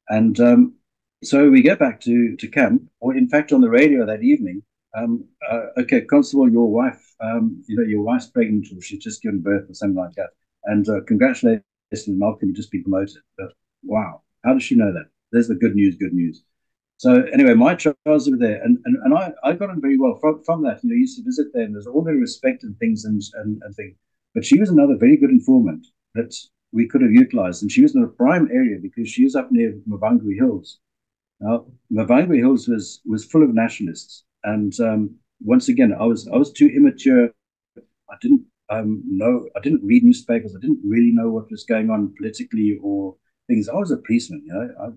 S2: And so we get back to camp, or in fact, on the radio that evening. Okay, Constable, your wife, your wife's pregnant, or she's just given birth, or something like that. And congratulations, Malcolm, you just been promoted. But wow, how does she know that? There's the good news, good news. So anyway, my trials were there, and I got on very well from that. I used to visit there, and there's all the respect and things and things. But she was another very good informant that we could have utilized, and she was in a prime area because she was up near Mavangwe Hills. Now, Mavangwe Hills was full of nationalists, and once again, I was too immature. I didn't know. I didn't read newspapers. I didn't really know what was going on politically or things. I was a policeman, I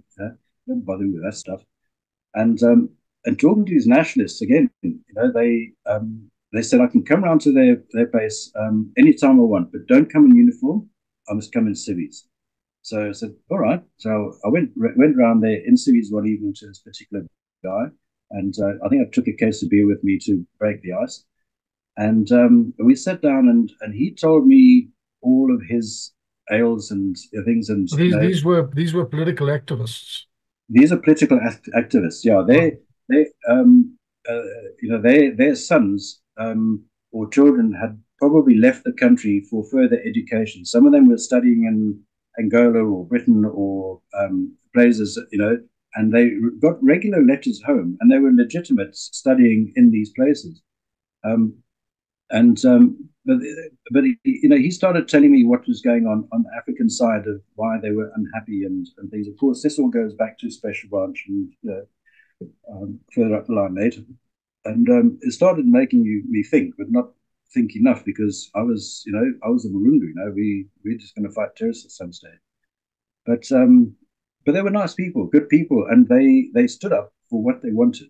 S2: didn't bother with that stuff. And talking to these nationalists again, they said I can come around to their base anytime I want, but don't come in uniform. I must come in civvies. So I said, all right. So I went around there in civvies one evening to this particular guy, and I think I took a case of beer with me to break the ice. And we sat down, and he told me all of his ails and things. And
S1: these were political activists.
S2: These are political activists. Yeah, their sons or children had probably left the country for further education. Some of them were studying in Angola or Britain or places, and they got regular letters home, and they were legitimate studying in these places. But he started telling me what was going on the African side of why they were unhappy and things. Of course, this all goes back to Special Branch and further up the line later. And it started making me think, but not think enough, because I was a Mulungu. We're just going to fight terrorists at some stage. But they were nice people, good people, and they stood up for what they wanted.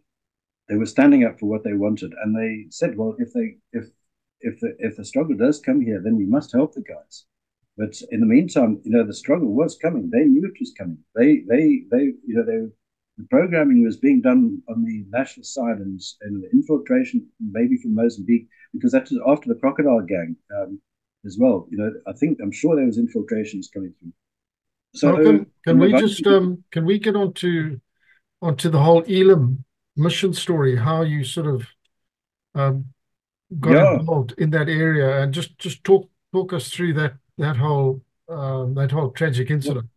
S2: They were standing up for what they wanted, and they said, well, if the struggle does come here, then we must help the guys. But in the meantime, the struggle was coming. They knew it was coming. The programming was being done on the national side, and the infiltration maybe from Mozambique, because that was after the Crocodile Gang as well. I'm sure there was infiltrations coming through. So
S1: can we get onto the whole Elam mission story? How you sort of got involved in that area, and just talk us through that whole tragic incident.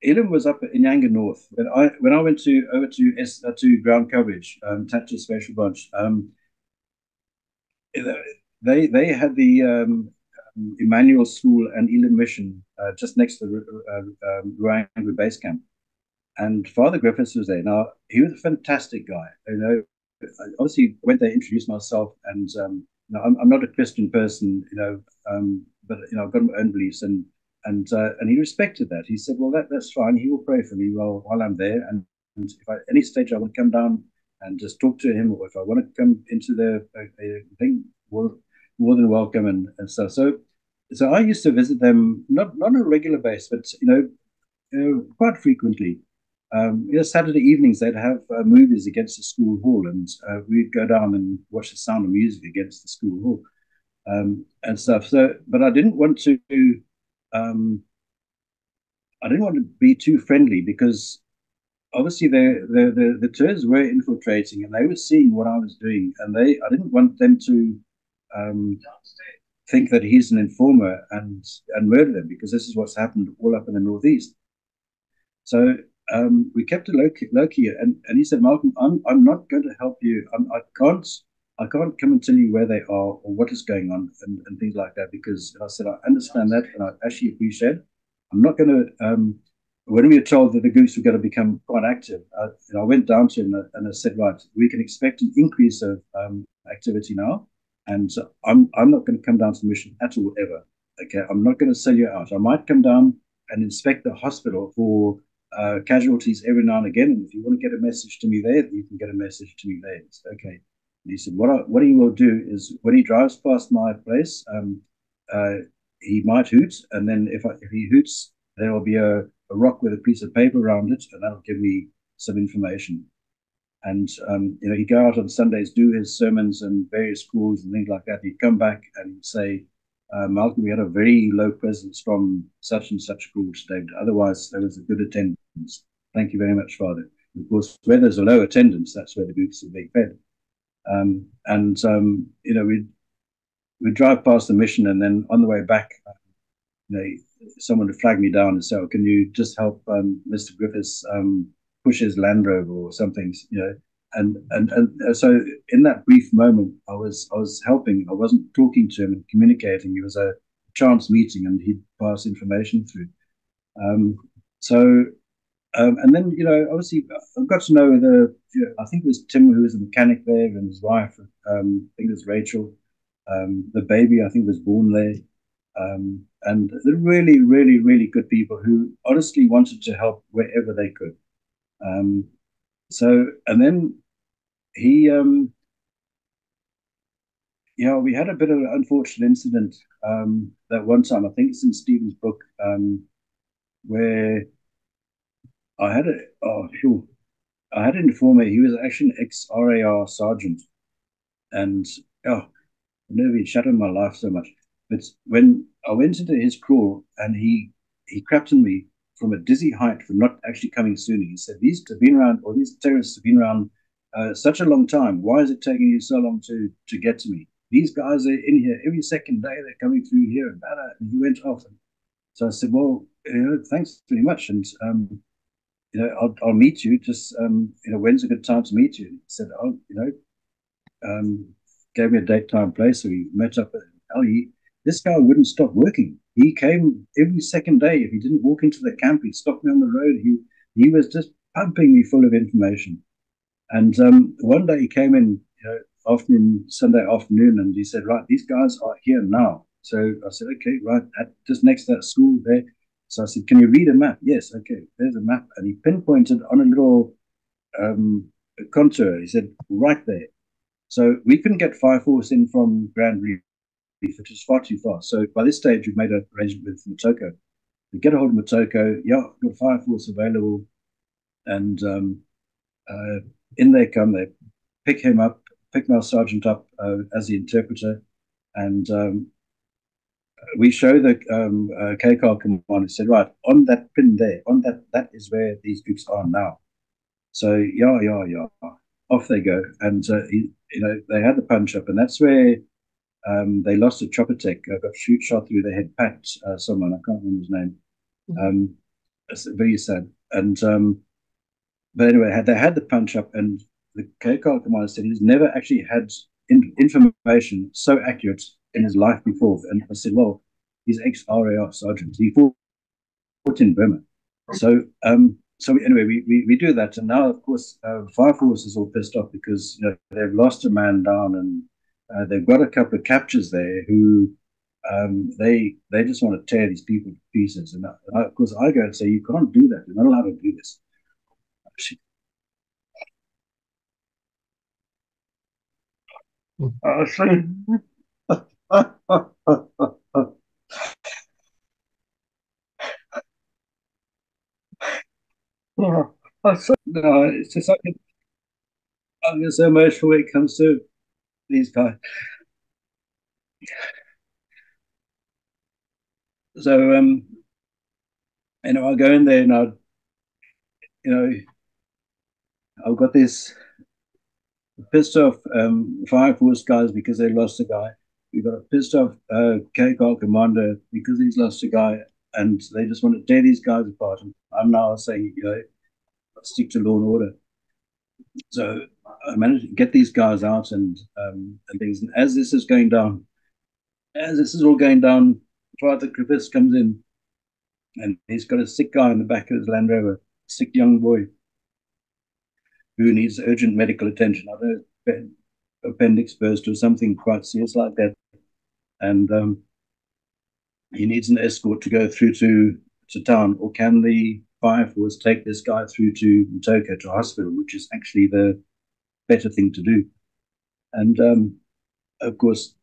S2: Elam was up in Yanga North. When I went over to ground coverage, Thatcher Special Branch, they had the Emmanuel School and Elam Mission just next to the Ruangwa base camp, and Father Griffiths was there. Now he was a fantastic guy. I obviously went there, introduced myself, and I'm not a Christian person, but I've got my own beliefs, and he respected that. He said, "Well, that's fine. He will pray for me while I'm there, and if at any stage I want to come down and just talk to him, or if I want to come into the thing, well, more than welcome." And stuff. So I used to visit them not on a regular basis, but quite frequently. Saturday evenings they'd have movies against the school hall, and we'd go down and watch the Sound of Music against the school hall, and stuff. So, but um, I didn't want to be too friendly because obviously the Turks were infiltrating and they were seeing what I was doing, and I didn't want them to um, think that he's an informer and murder them, because this is what's happened all up in the northeast. So we kept it low key, and he said, "Malcolm, I'm not going to help you. I can't come and tell you where they are or what is going on and things like that, because," I said, "I understand that and I actually appreciate it. I'm not going to." When we were told that the groups were going to become quite active, I went down to him and I said, "Right, we can expect an increase of activity now, and I'm not going to come down to the mission at all ever. Okay, I'm not going to sell you out. I might come down and inspect the hospital for casualties every now and again. And if you want to get a message to me there, you can get a message to me there." Said, "Okay." And he said, what he will do is when he drives past my place, uh, he might hoot. And then if he hoots, there will be a rock with a piece of paper around it, and that'll give me some information. And he'd go out on Sundays, do his sermons and various schools and things like that. He'd come back and he'd say, "Malcolm, we had a very low presence from such and such school today. Otherwise, there was a good attendance. Thank you very much, Father." Of course, where there's a low attendance, that's where the groups are being fed. We'd drive past the mission, and then on the way back, someone would flag me down and say, "Oh, can you just help Mr. Griffiths push his Land Rover or something?" And so in that brief moment, I was helping. I wasn't talking to him and communicating. It was a chance meeting, and he'd pass information through. Um, so and then obviously I got to know I think it was Tim who was a mechanic there, and his wife. I think it was Rachel. The baby I think was born there. And they're really, really, really good people who honestly wanted to help wherever they could. And then he, we had a bit of an unfortunate incident that one time. I think it's in Stephen's book, where I had I had an informer. He was actually an ex-RAR sergeant, and I've never been shut in my life so much. But when I went into his crawl and he crapped on me from a dizzy height for not actually coming sooner. He said, "These have been around, or these terrorists have been around such a long time. Why is it taking you so long to get to me? These guys are in here every second day. They're coming through here." And he went off. And so I said, "Well, thanks very much. And I'll meet you. Just when's a good time to meet you?" And he said, "Oh, gave me a date, time, place. So we met up at this guy wouldn't stop working. He came every second day. If he didn't walk into the camp, he'd stop me on the road. He was just pumping me full of information. And one day he came in, Sunday afternoon, and he said, "Right, these guys are here now." So I said, "Okay, right, just next to that school there." So I said, "Can you read a map?" "Yes." "Okay, there's a map." And he pinpointed on a little contour. He said, "Right there." So we couldn't get Fire Force in from Grand Reef, which is far too far. So by this stage, we've made an arrangement with Motoko. We get a hold of Motoko. Yeah, got Fire Force available, and in they come. They pick him up, pick my sergeant up as the interpreter, and we show the KCAR commander. Said, "Right, on that pin there, on that is where these groups are now." So yeah, off they go, and they had the punch up, and that's where they lost a chopper tech. Got shot through the head. Pat, someone, I can't remember his name. It's very sad. And but anyway, they had the punch up, and the KCAR commander said he's never actually had information so accurate in his life before. And I said, "Well, he's ex-RAF sergeant. He fought in Burma." So so anyway, we do that, and now of course Fire Force is all pissed off because they've lost a man down, and they've got a couple of captures there who they just want to tear these people to pieces. And of course I go and say, you can't do that. You're not allowed to do this. No, it's just like I get so emotional when it comes to these guys. So I go in there and you know, I've got this pissed off Fire Force guys because they lost a guy. We've got a pissed off KCAR commander because he's lost a guy, and they just want to tear these guys apart. And I'm now saying, stick to law and order. So I managed to get these guys out and things. And as this is all going down, Father Griffiths comes in, and he's got a sick guy in the back of his Land Rover, sick young boy who needs urgent medical attention. I don't know, appendix burst or something quite serious like that, and he needs an escort to go through to town. Or can the Fire Force take this guy through to Mtoko to hospital, which is actually the better thing to do? And of course,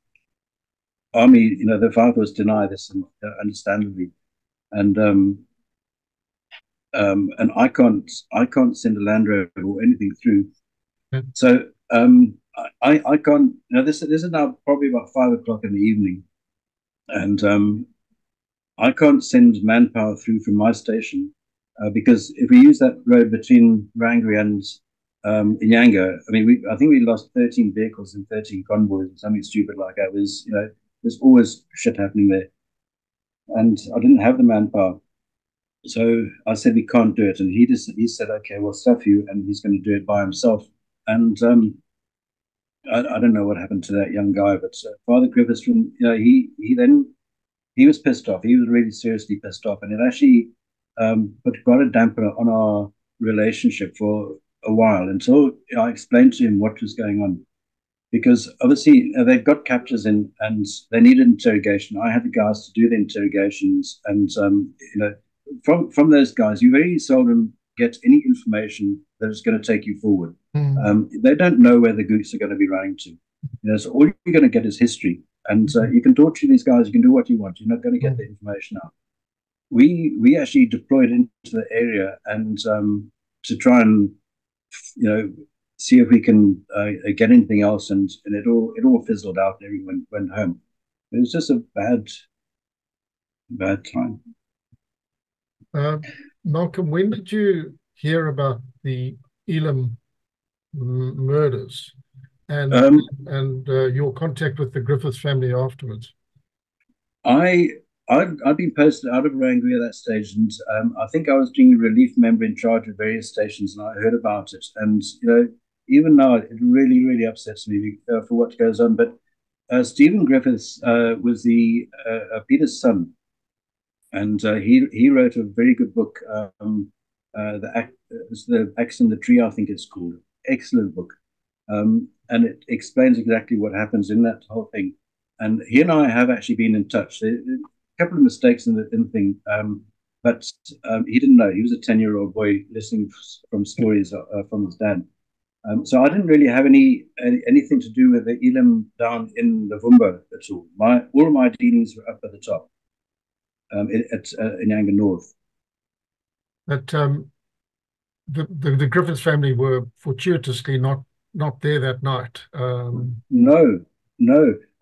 S2: Army, the Fire Force deny this, and understandably, and I can't send a Land Rover or anything through. So I can't. This is now probably about 5 o'clock in the evening, and I can't send manpower through from my station because if we use that road between Rangri and Inyanga, I think we lost 13 vehicles and 13 convoys or something stupid like that. There's always shit happening there, and I didn't have the manpower. So I said we can't do it, and he said, okay, well, stuff you, and he's going to do it by himself. And I don't know what happened to that young guy, but Father Griffiths, he was pissed off. He was really seriously pissed off, and it actually put quite a damper on our relationship for a while until I explained to him what was going on. Because obviously they've got captures in, and they needed interrogation. I had the guys to do the interrogations, and from those guys, you very seldom get any information that is going to take you forward. They don't know where the goose are going to be running to. So all you're going to get is history, and you can torture these guys. You can do what you want. You're not going to get the information out. We actually deployed into the area and to try and see if we can get anything else, and it all fizzled out. And everyone went home. It was just a bad time.
S1: Malcolm, when did you hear about the Elam murders and your contact with the Griffiths family afterwards?
S2: I'd been posted out of Rangri at that stage, and I think I was doing a relief member in charge of various stations, and I heard about it. And even now, it really, really upsets me for what goes on. But Stephen Griffiths was Peter's son, and he wrote a very good book, the Axe in the Tree, I think it's called. Excellent book, and it explains exactly what happens in that whole thing. And he and I have actually been in touch. There a couple of mistakes in the thing, but he didn't know. He was a 10-year-old boy listening from stories from his dad. So I didn't really have anything to do with the Elam down in Luvumba at all. All of my dealings were up at the top, at Inyanga North.
S1: But the Griffiths family were fortuitously not there that night.
S2: No.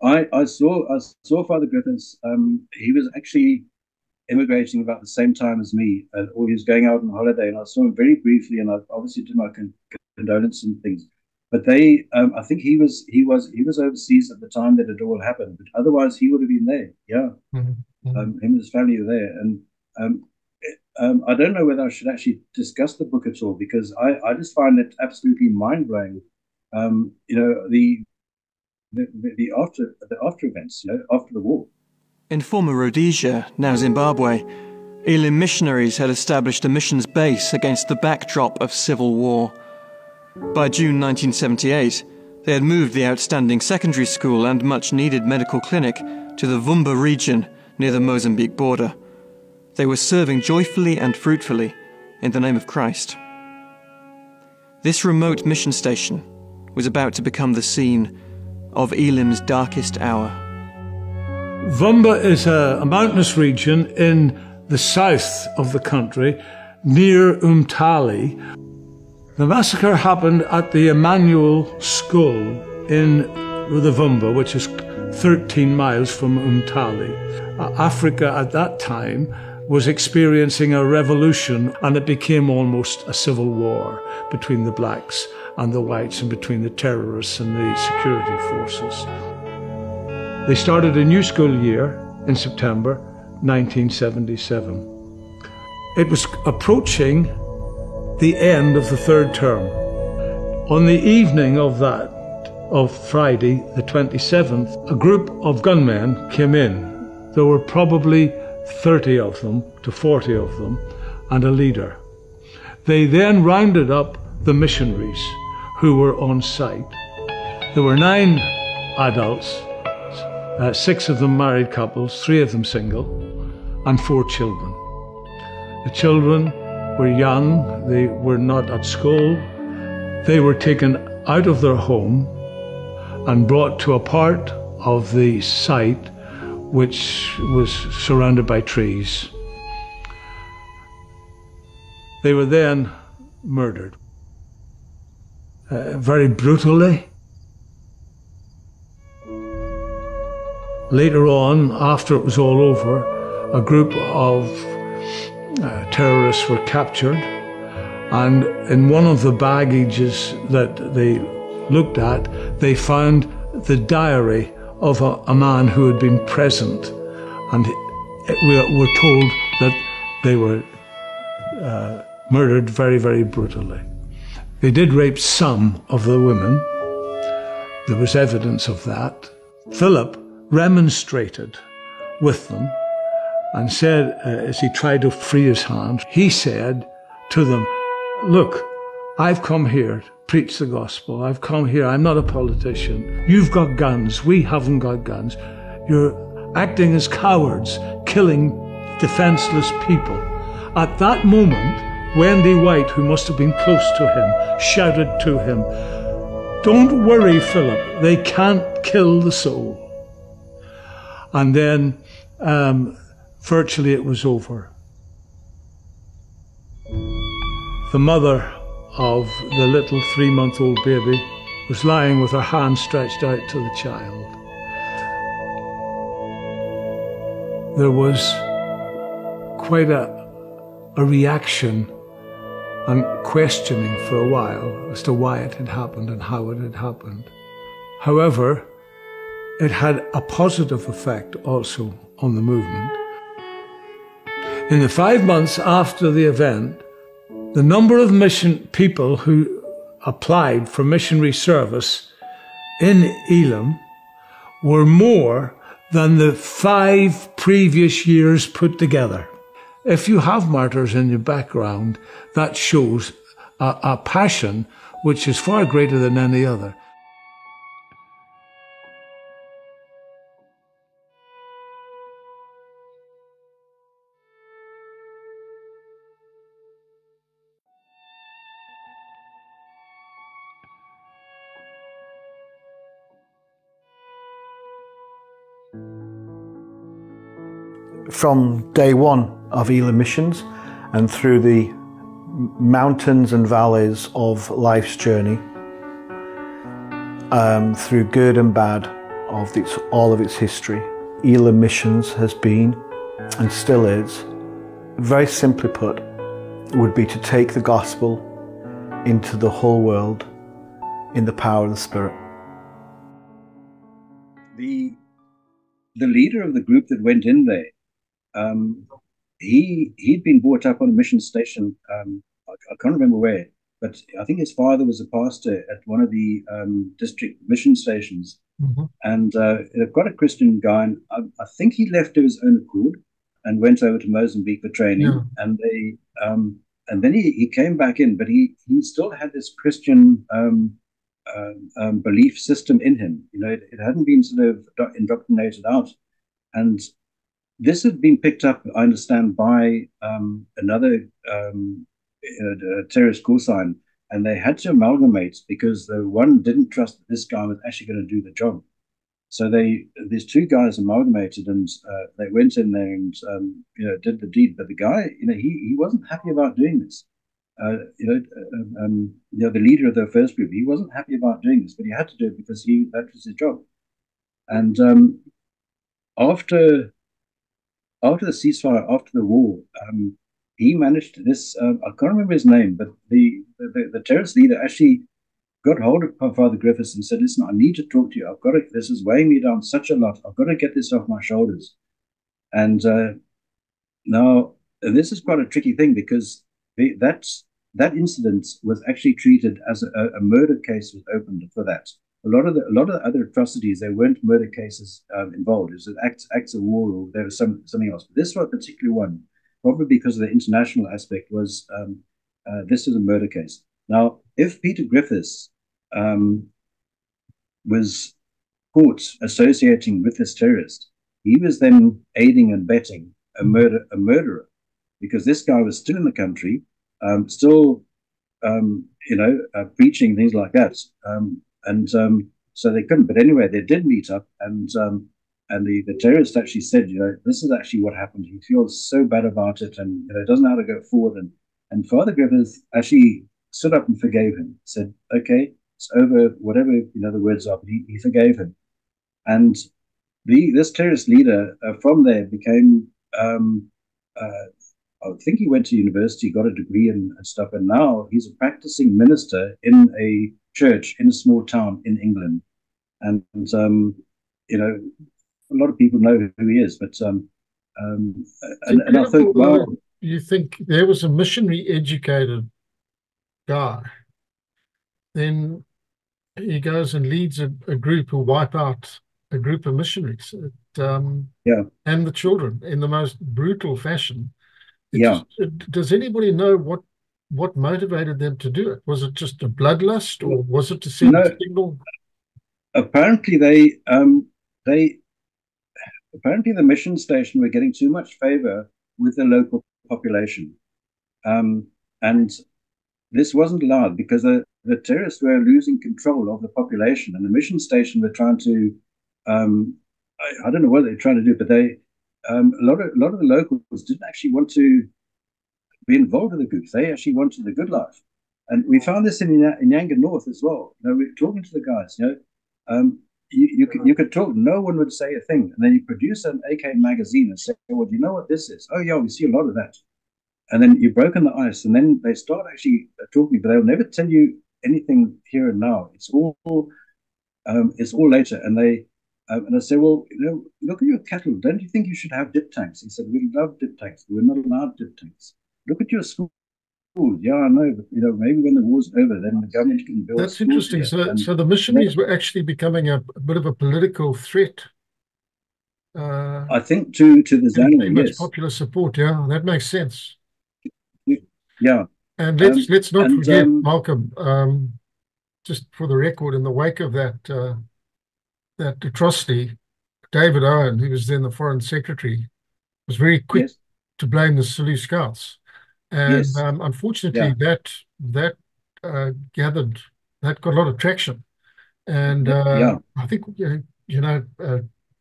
S2: I saw Father Griffiths. He was actually immigrating about the same time as me, or he was going out on holiday, and I saw him very briefly, and I obviously did my condolence and things. But I think he was overseas at the time that it all happened. But otherwise, he would have been there. Yeah, him and his family were there, and I don't know whether I should actually discuss the book at all, because I just find it absolutely mind blowing. The after events, after the war.
S3: In former Rhodesia, now Zimbabwe, Elim missionaries had established a missions base against the backdrop of civil war. By June 1978, they had moved the outstanding secondary school and much-needed medical clinic to the Vumba region near the Mozambique border. They were serving joyfully and fruitfully in the name of Christ. This remote mission station was about to become the scene of Elim's darkest hour.
S4: Vumba is a mountainous region in the south of the country, near Umtali. The massacre happened at the Emmanuel School in the Vumba, which is 13 miles from Umtali. Africa at that time was experiencing a revolution, and it became almost a civil war between the blacks and the whites, and between the terrorists and the security forces. They started a new school year in September 1977. It was approaching the end of the third term. On the evening of Friday, the 27th, a group of gunmen came in. There were probably 30 of them to 40 of them, and a leader. They then rounded up the missionaries who were on site. There were 9 adults, 6 of them married couples, 3 of them single, and 4 children. The children were young, they were not at school. They were taken out of their home and brought to a part of the site which was surrounded by trees. They were then murdered, very brutally. Later on, after it was all over, a group of terrorists were captured, and in one of the baggages that they looked at, they found the diary of a man who had been present, and we were told that they were murdered very, very brutally. They did rape some of the women. There was evidence of that. Philip remonstrated with them and said, as he tried to free his hand, he said to them, "Look, I've come here to preach the gospel. I've come here, I'm not a politician. You've got guns, we haven't got guns. You're acting as cowards, killing defenseless people." At that moment, Wendy White, who must have been close to him, shouted to him, "Don't worry, Philip, they can't kill the soul." And then virtually it was over. The mother of the little 3-month-old baby was lying with her hand stretched out to the child. There was quite a reaction and questioning for a while as to why it had happened and how it had happened. However, it had a positive effect also on the movement. In the 5 months after the event, the number of mission people who applied for missionary service in Elim were more than the 5 previous years put together. If you have martyrs in your background, that shows a passion which is far greater than any other.
S5: From day one of Elim Missions and through the mountains and valleys of life's journey, through good and bad of all of its history, Elim Missions has been and still is, very simply put, would be to take the gospel into the whole world in the power of the Spirit.
S2: The leader of the group that went in there, he'd been brought up on a mission station. I can't remember where, but I think his father was a pastor at one of the district mission stations. Mm-hmm. And they've got a Christian guy, and I think he left of his own accord. and went over to Mozambique for training. And then he came back in, but he still had this Christian belief system in him. It hadn't been sort of indoctrinated out. And this had been picked up, I understand, by another terrorist call sign, and they had to amalgamate because the one didn't trust that this guy was actually going to do the job. So these two guys amalgamated, and they went in there and did the deed. But the guy, he wasn't happy about doing this. The leader of the first group, he wasn't happy about doing this, but he had to do it because that was his job. And after the ceasefire, after the war, he managed this. I can't remember his name, but the terrorist leader actually got hold of Father Griffiths and said, "Listen, I need to talk to you. This is weighing me down such a lot. I've got to get this off my shoulders." And now, and this is quite a tricky thing because that incident was actually treated as a murder case was opened for that. A lot of the other atrocities, there weren't murder cases involved. It was acts of war, or there was something else. But this one particular one, probably because of the international aspect, was this is a murder case. Now, if Peter Griffiths was caught associating with this terrorist, he was then aiding and abetting a murderer, because this guy was still in the country, still preaching things like that. So they couldn't. But anyway, they did meet up, and the terrorist actually said, this is actually what happened. He feels so bad about it, and doesn't know how to go forward. And Father Griffiths actually stood up and forgave him. Said, "Okay, it's over. Whatever the words are." But he forgave him, and this terrorist leader from there became. I think he went to university, got a degree and stuff, and now he's a practicing minister in a church in a small town in England. And a lot of people know who he is, but and I thought, wow,
S1: you think there was a missionary educated guy, then he goes and leads a group who wipe out a group of missionaries and the children in the most brutal fashion. Does anybody know what motivated them to do it? Was it just a bloodlust, or was it to send a signal?
S2: Apparently, apparently the mission station were getting too much favor with the local population, and this wasn't allowed because the terrorists were losing control of the population, and the mission station were trying to. I don't know what they're trying to do, but they. A lot of the locals didn't actually want to be involved in the groups. They actually wanted the good life, and we found this in Yanga North as well. We were talking to the guys. You could talk. No one would say a thing, and then you produce an AK magazine and say, "Well, do you know what this is?" "Oh yeah, we see a lot of that." And then you've broken the ice, and then they start actually talking, but they'll never tell you anything here and now. It's all later, and they. And I said, "Well, look at your cattle. Don't you think you should have dip tanks?" He said, "We love dip tanks. We're not allowed dip tanks." "Look at your schools." "Yeah, I know, but maybe when the war's over, then the government can build."
S1: That's interesting. So the missionaries were actually becoming a bit of a political threat.
S2: I think to the ZANU, yes.
S1: Popular support, yeah, that makes sense.
S2: Yeah.
S1: And let's not forget, Malcolm, just for the record, in the wake of that atrocity, David Owen, who was then the Foreign Secretary, was very quick to blame the Zulu Scouts. And unfortunately, that got a lot of traction. And I think,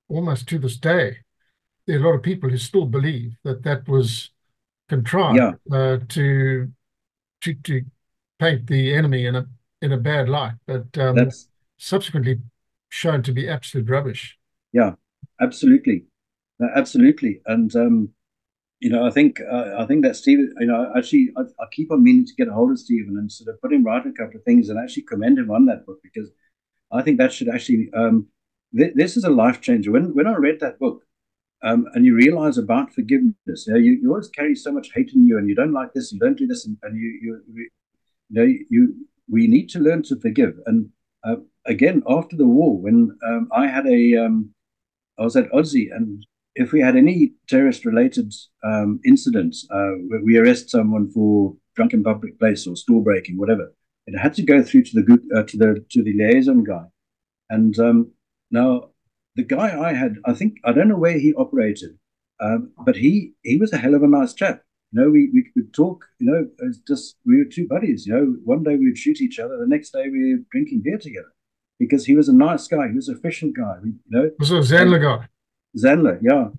S1: almost to this day, there are a lot of people who still believe that was contrived to paint the enemy in a bad light, but subsequently shown to be absolute rubbish.
S2: Yeah, absolutely, absolutely. And I think that Stephen, actually, I keep on meaning to get a hold of Stephen and sort of put him right a couple of things and actually commend him on that book, because I think that should actually this is a life changer. When I read that book, and you realize about forgiveness, you always carry so much hate in you, and you don't like this, you don't do this, and we need to learn to forgive. And again, after the war, when I was at Aussie, and if we had any terrorist-related incidents, we arrest someone for drunken public place or store breaking, whatever, it had to go through to the liaison guy. And now the guy I had, I don't know where he operated, but he was a hell of a nice chap. We could talk. It's just we were two buddies. One day we would shoot each other, the next day we were drinking beer together, because he was a nice guy. He was an efficient guy.
S1: Was a Zandler guy.
S2: Zandler, yeah.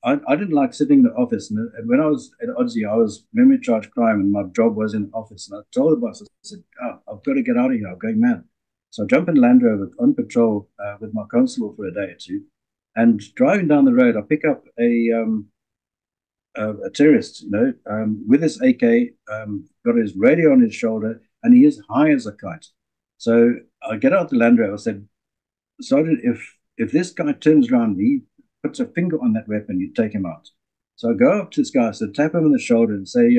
S2: I didn't like sitting in the office. And when I was at Odsey, I was memory charge crime, and my job was in the office. And I told the boss, I said, I've got to get out of here. I'm going mad. So I jump in Land Rover on patrol with my constable for a day or two. And driving down the road, I pick up a terrorist, with his AK, got his radio on his shoulder, and he is high as a kite. So I get out the Land Rover. I said, Sergeant, if this guy turns around, he puts a finger on that weapon, you take him out. So I go up to this guy, so tap him on the shoulder and say,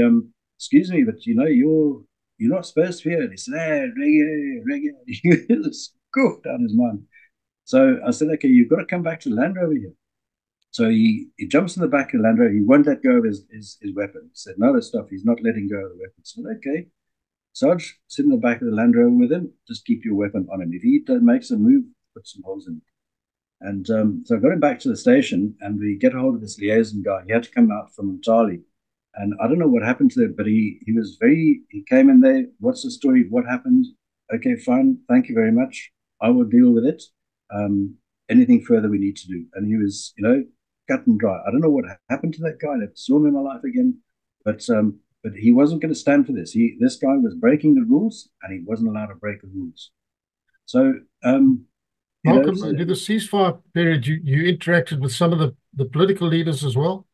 S2: excuse me, but you're not supposed to be here. And he said, reggae. He was scoffed down his mind. So I said, okay, you've got to come back to the Land Rover here. So he jumps in the back of the Land Rover. He won't let go of his weapon. He said, no, stop. He's not letting go of the weapon. I said, okay. Sarge, sit in the back of the Land Rover with him. Just keep your weapon on him. If he makes a move, put some holes in it. And so I got him back to the station, and we get a hold of this liaison guy. He had to come out from Ntali. And I don't know what happened to him, but he came in there. What's the story? What happened? Okay, fine. Thank you very much. I will deal with it. Anything further we need to do. And he was, cut and dry. I don't know what happened to that guy. I never saw him in my life again. But he wasn't going to stand for this. This guy was breaking the rules, and he wasn't allowed to break the rules. So,
S1: Malcolm, in the ceasefire period, you interacted with some of the political leaders as well?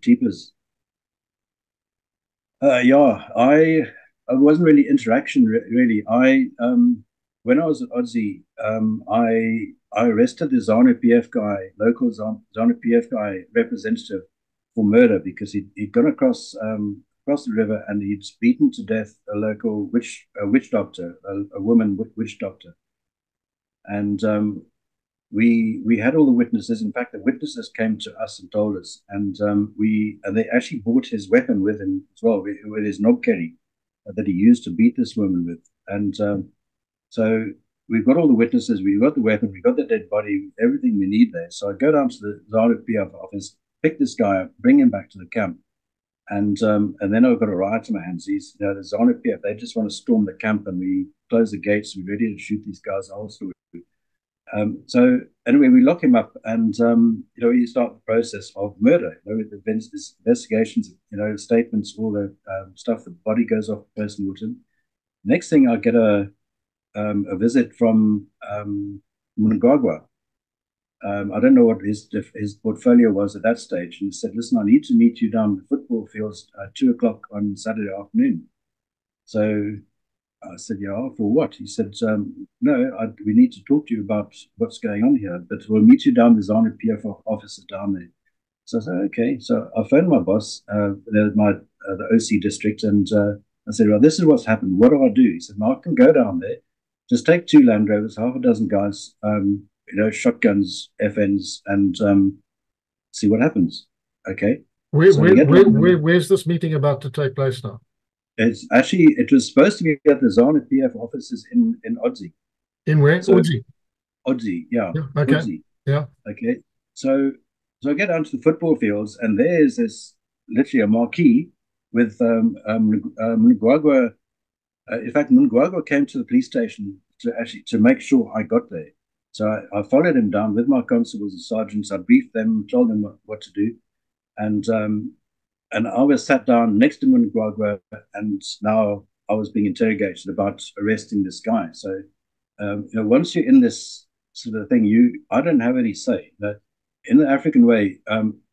S2: Jeepers. I wasn't really interaction, really. When I was at Odsey, I arrested the ZANU-PF guy, local ZANU-PF guy representative, for murder because he'd gone across the river and he'd beaten to death a local witch doctor, a woman witch doctor. And we had all the witnesses. In fact, the witnesses came to us and told us, and they actually brought his weapon with him as well, with his knob carry that he used to beat this woman with. And so we've got all the witnesses, we've got the weapon, we've got the dead body, everything we need there. So I go down to the ZANU-PF office, pick this guy up, bring him back to the camp. And then I've got a riot in my hands. The ZANU-PF, they just want to storm the camp, and we close the gates. We're ready to shoot these guys. The whole story. So anyway, we lock him up, and we start the process of murder. With the investigations, statements, all the stuff. The body goes off post-mortem. Next thing, I get a visit from Mnangagwa. I don't know what his portfolio was at that stage, and he said, "Listen, I need to meet you down the football fields at 2:00 on Saturday afternoon." So I said, "Yeah, for what?" He said, "No, we need to talk to you about what's going on here, but we'll meet you down the ZANU-PF officer down there." So I said, "Okay." So I phoned my boss, the OC district, and I said, "Well, this is what's happened. What do I do?" He said, "No, I can go down there. Just take 2 Land Rovers, half a dozen guys, shotguns, FNs, and see what happens." Okay.
S1: Where's this meeting about to take place now?
S2: It was supposed to be at the ZANU-PF offices in Odsey.
S1: In where? Odsey.
S2: Odsey, yeah.
S1: Okay.
S2: Odsey.
S1: Yeah.
S2: Okay. So I get down to the football fields, and there's this literally a marquee with Mnangagwa. In fact, Mnangagwa came to the police station to make sure I got there. So I followed him down with my constables and sergeants. I briefed them, told them what to do, and I was sat down next to Mnangagwa, and now I was being interrogated about arresting this guy. So, once you're in this sort of thing, I don't have any say. In the African way,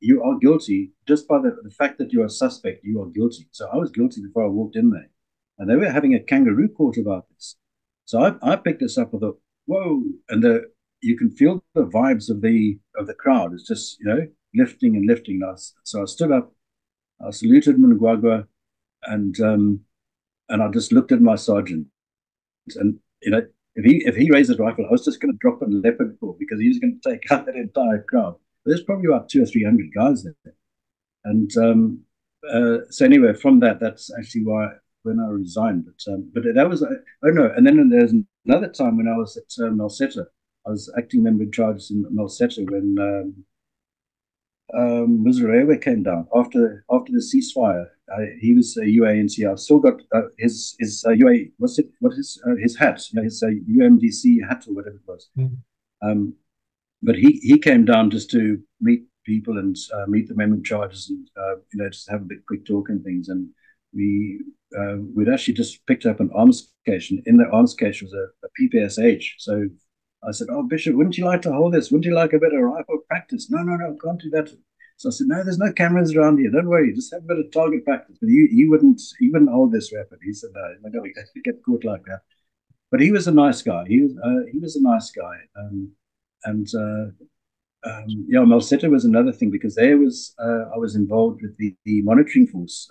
S2: you are guilty just by the fact that you're a suspect. You are guilty. So I was guilty before I walked in there, and they were having a kangaroo court about this. So I picked this up with a whoa, and you can feel the vibes of the crowd. It's just lifting and lifting. So I stood up. I saluted Mnangagwa, and I just looked at my sergeant, and if he raised his rifle, I was just going to drop a leopard call because he was going to take out that entire crowd. There's probably about 200 or 300 guys there. And so anyway, from that's actually why when I resigned. But that was, oh no, and then there's another time when I was at Melsetter. I was acting member in charge in Melsetter when Muzarewa came down after the ceasefire. He was a UANC. I've still got his UA. His hat? His UMDC hat or whatever it was. Mm. But he came down just to meet people and meet the member in charges and just have a bit quick talk and things. And we'd actually just picked up an arms cache, and in the arms cache was a PPSH. So I said, "Oh, Bishop, wouldn't you like to hold this? Wouldn't you like a bit of rifle practice?" No, can't do that. So I said, "No, there's no cameras around here. Don't worry, just have a bit of target practice." But he wouldn't hold this weapon. He said, "No, I'm not going to get caught like that." But he was a nice guy. He was a nice guy. Melsetter was another thing because I was involved with the monitoring force.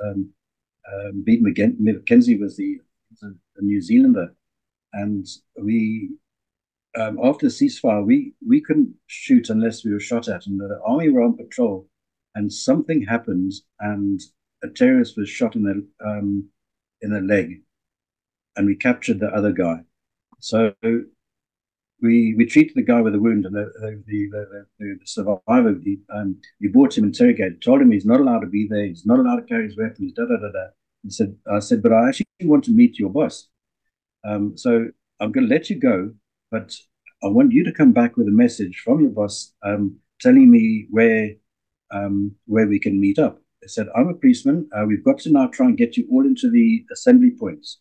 S2: Bede McKenzie was a New Zealander, and we. After the ceasefire, we couldn't shoot unless we were shot at, and the army were on patrol, and something happened, and a terrorist was shot in the leg, and we captured the other guy. So we treated the guy with a wound, and the survivor, we brought him interrogated, told him he's not allowed to be there, he's not allowed to carry his weapons, I said, but I actually want to meet your boss, so I'm going to let you go. But I want you to come back with a message from your boss telling me where we can meet up. I said, I'm a policeman. We've got to now try and get you all into the assembly points.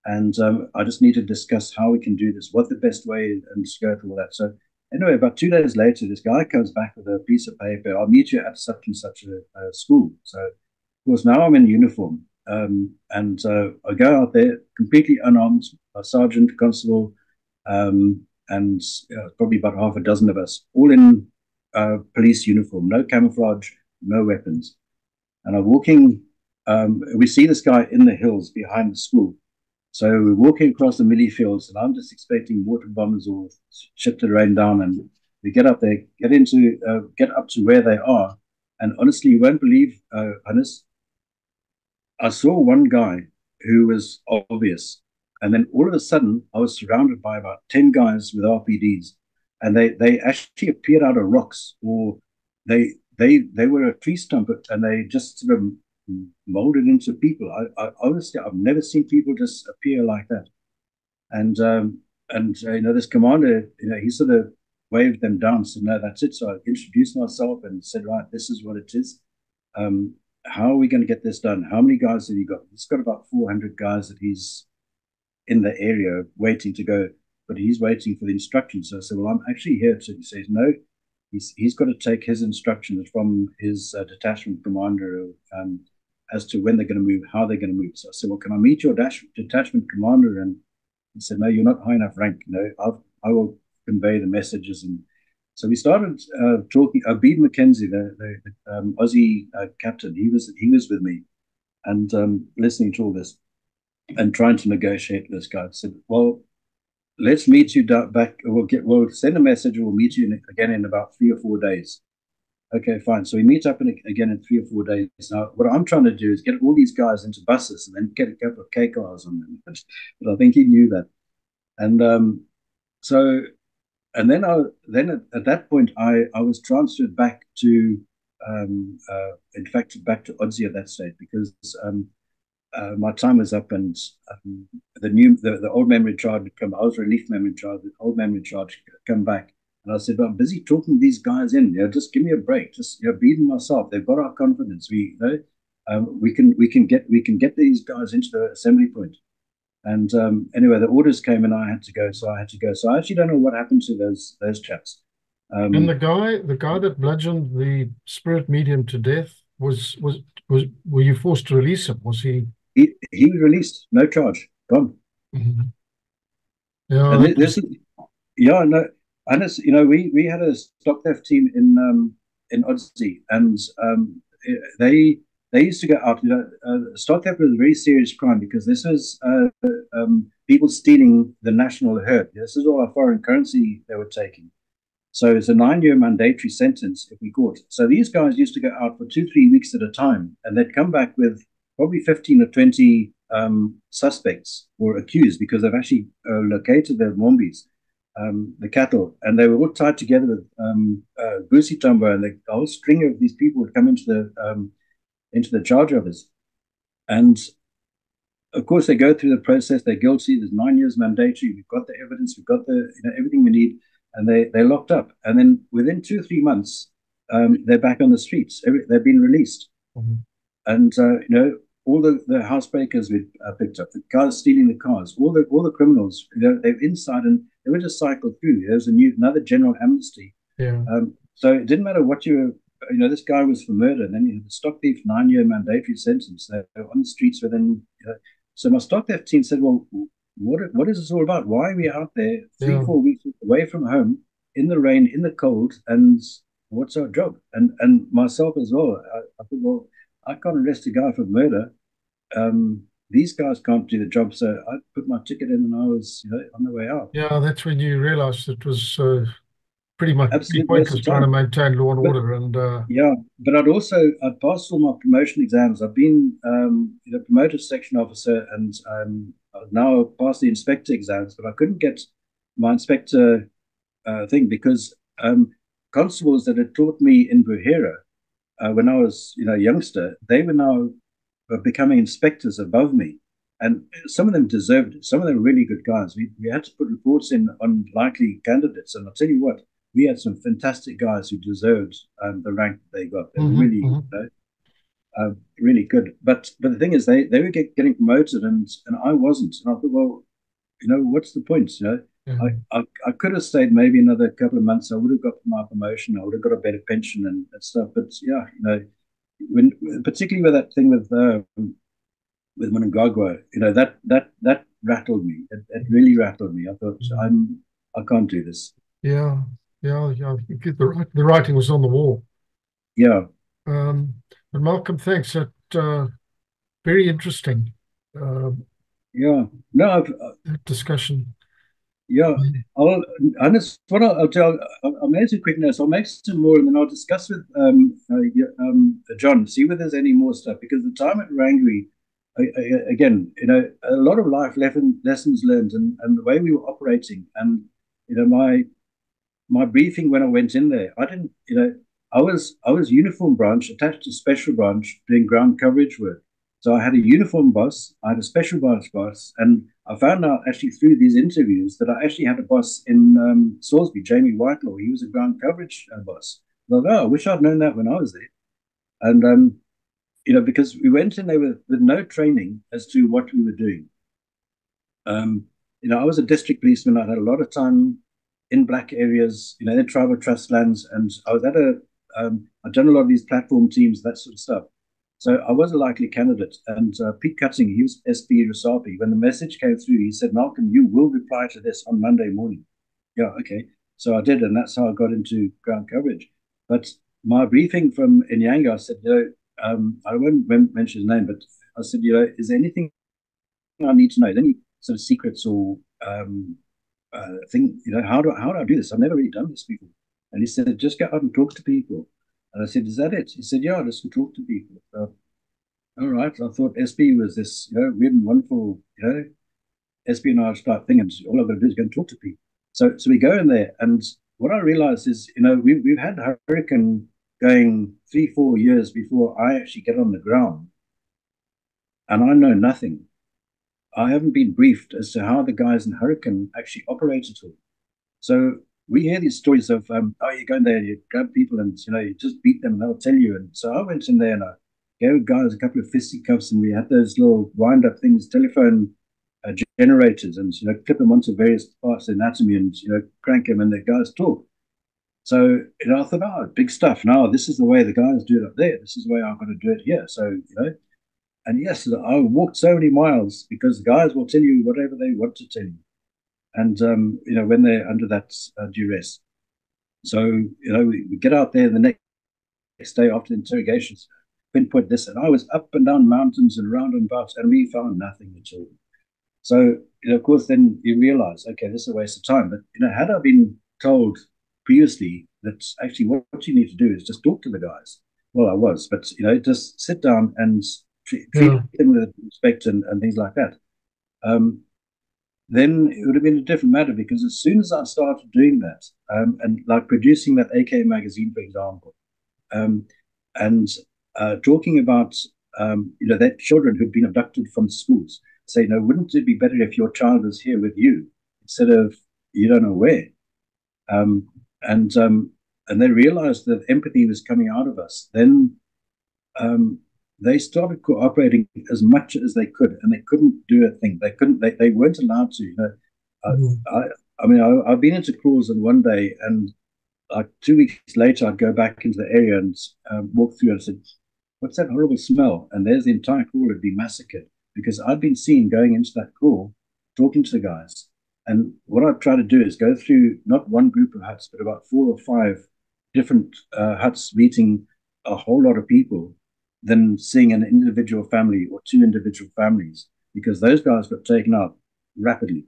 S2: And I just need to discuss how we can do this, what the best way is, and skirt all that. So anyway, about 2 days later, this guy comes back with a piece of paper. I'll meet you at such and such a school. So, of course, now I'm in uniform. And I go out there completely unarmed, a sergeant, constable, and probably about half a dozen of us, all in police uniform, no camouflage, no weapons. And I'm walking, we see this guy in the hills behind the school. So we're walking across the millie fields, and I'm just expecting water bombs or shit to rain down. And we get up there, get up to where they are. And honestly, you won't believe, Hannes, I saw one guy who was obvious. And then all of a sudden, I was surrounded by about 10 guys with RPDs, and they actually appeared out of rocks, or they were a tree stump, and they just sort of molded into people. I honestly, I've never seen people just appear like that. And this commander, he sort of waved them down, said, "No, that's it." So I introduced myself and said, "Right, this is what it is. How are we going to get this done? How many guys have you got?" He's got about 400 guys that he's in the area waiting to go, but he's waiting for the instructions. So I said, "Well, I'm actually here to." He says, "No, he's got to take his instructions from his detachment commander as to when they're going to move, how they're going to move." So I said, "Well, can I meet your detachment commander?" And he said, "No, you're not high enough rank. I will convey the messages." And so we started talking. Bede McKenzie, the Aussie captain, he was with me, and listening to all this and trying to negotiate with this guy. I said, "Well, let's meet you back. We'll send a message. We'll meet you again in about 3 or 4 days." Okay, fine. So we meet up again in 3 or 4 days. Now, what I'm trying to do is get all these guys into buses and then get a couple of K cars on them. But I think he knew that. And then at that point, I was transferred back to, in fact, back to Rhodesia at that stage, because my time was up, and the old memory charge had come. I was relief memory charge. The old memory charge come back, and I said, "Well, I'm busy talking these guys in. Just give me a break. Just beating myself. They've got our confidence. We can get these guys into the assembly point." And anyway, the orders came, and I had to go. So I had to go. So I actually don't know what happened to those chaps.
S1: And the guy that bludgeoned the spirit medium to death were you forced to release him? Was he?
S2: He was released, no charge, gone.
S1: Mm-hmm. Yeah,
S2: and no. And it's, we had a stock theft team in Odyssey, and they used to go out. Stock theft was a very serious crime because this was people stealing the national herd. This is all our foreign currency they were taking. So it's a 9-year mandatory sentence if we caught. So these guys used to go out for 2-3 weeks at a time, and they'd come back with probably 15 or 20 suspects or accused because they've actually located their Mombis, the cattle, and they were all tied together with Busi Tumbo, and the whole string of these people would come into the charge office. And of course, they go through the process. They're guilty. There's 9 years mandatory. We've got the evidence. We've got the everything we need, and they're locked up. And then within 2 or 3 months, they're back on the streets. They've been released, and all the housebreakers we picked up, the guys stealing the cars, all the criminals. They're inside, and they would just cycle through. There's another general amnesty.
S1: Yeah.
S2: So it didn't matter what you were. This guy was for murder, and then you had the stock thief 9-year mandatory sentence. They were on the streets within. So my stock theft team said, "Well, what is this all about? Why are we out there 3-4 weeks away from home in the rain, in the cold, and what's our job?" And myself as well. I thought, well, I can't arrest a guy for murder. These guys can't do the job, so I put my ticket in, and I was on the way out.
S1: Yeah, that's when you realised it was pretty much
S2: pointless
S1: trying to maintain law and order. And
S2: yeah, but I'd passed all my promotion exams. I've been promoted section officer, and I've now passed the inspector exams, but I couldn't get my inspector thing because constables that had taught me in Buhera when I was a youngster, they were now becoming inspectors above me, and some of them deserved it. Some of them were really good guys. We had to put reports in on likely candidates, and I'll tell you what, we had some fantastic guys who deserved the rank that they got. They were really good. But the thing is, they were getting promoted, and I wasn't. And I thought, well, what's the point? I could have stayed maybe another couple of months. I would have got my promotion. I would have got a better pension and stuff. But yeah, when particularly with that thing with Mnangagwa, that rattled me. It really rattled me. I thought I can't do this.
S1: Yeah. The writing was on the wall.
S2: Yeah.
S1: And Malcolm, thanks. That very interesting.
S2: Yeah. No,
S1: discussion.
S2: Yeah. I'll make some quick notes. I'll make some more, and then I'll discuss with John. See whether there's any more stuff, because the time at Rangwi, again, a lot of life lessons learned, and the way we were operating, and my briefing when I went in there, I didn't, I was uniform branch attached to special branch doing ground coverage work. So I had a uniform boss, I had a special branch boss, and I found out actually through these interviews that I actually had a boss in Salisbury, Jamie Whitelaw. He was a ground coverage boss. I thought, I wish I'd known that when I was there. And, because we went in there with no training as to what we were doing. I was a district policeman. I had a lot of time in black areas, in tribal trust lands, and I was at I'd done a lot of these platform teams, that sort of stuff. So I was a likely candidate. And Pete Cutting, he was SP Rasapi. When the message came through, he said, "Malcolm, you will reply to this on Monday morning." Yeah, okay. So I did, and that's how I got into ground coverage. But my briefing from Inyanga, I said, I won't mention his name, but I said, is there anything I need to know? Is there any sort of secrets or thing, how do I do this? I've never really done this before. And he said, just go out and talk to people. And I said, is that it? He said, yeah, just go talk to people. So, all right. I thought SP was this, weird and wonderful, espionage type thing, and all I've got to do is go and talk to people. So we go in there, and what I realized is, we've had Hurricane going 3-4 years before I actually get on the ground, and I know nothing. I haven't been briefed as to how the guys in Hurricane actually operate at all. So we hear these stories of, you go in there and you grab people and, you just beat them and they'll tell you. And so I went in there and I gave guys a couple of fisticuffs, and we had those little wind-up things, telephone generators, and, clip them onto various parts of the anatomy and, crank them and the guys talk. So, I thought, big stuff. Now, this is the way the guys do it up there. This is the way I'm going to do it here. So, and yes, I walked so many miles because the guys will tell you whatever they want to tell you. And, when they're under that duress. So, we get out there the next day after the interrogations. pinpoint this. And I was up and down mountains and round and about, and we found nothing at all. So, of course, then you realize, okay, this is a waste of time. But, had I been told previously that actually what you need to do is just talk to the guys, well, I was, but, just sit down and treat them with respect and things like that. Then it would have been a different matter, because as soon as I started doing that, and like producing that AK magazine, for example, and talking about, that children who'd been abducted from schools, say, wouldn't it be better if your child was here with you instead of you don't know where? And they realized that empathy was coming out of us. Then they started cooperating as much as they could, and they couldn't do a thing. They weren't allowed to. I've been into crawls, and one day, and like 2 weeks later, I'd go back into the area and walk through, and I said, "What's that horrible smell?" And there's the entire crawl had been massacred, because I'd been seen going into that crawl, talking to the guys. And what I've tried to do is go through not one group of huts, but about 4 or 5 different huts, meeting a whole lot of people, than seeing an individual family or 2 individual families, because those guys got taken out rapidly.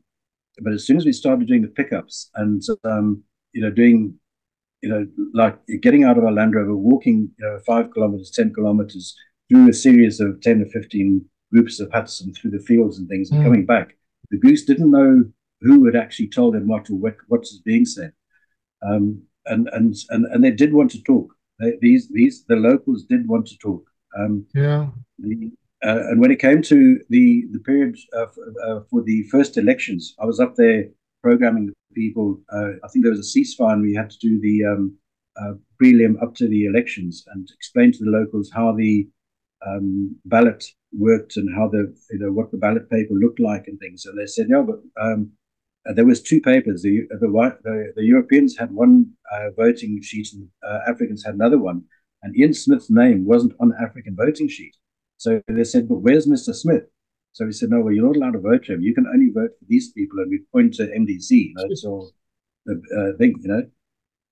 S2: But as soon as we started doing the pickups and, doing, like getting out of our Land Rover, walking 5 kilometers, 10 kilometers through a series of 10 or 15 groups of huts and through the fields and things, and coming back, the goose didn't know who had actually told them what was being said. And they did want to talk. The locals did want to talk. And when it came to the period for the first elections, I was up there programming the people. I think there was a ceasefire, and we had to do the prelim up to the elections and explain to the locals how the ballot worked and how what the ballot paper looked like and things. And they said, yeah, but there was 2 papers. The Europeans had one voting sheet, and Africans had another one. And Ian Smith's name wasn't on the African voting sheet. So they said, but where's Mr. Smith? So we said, no, well, you're not allowed to vote for him. You can only vote for these people. And we point to MDC, so the thing,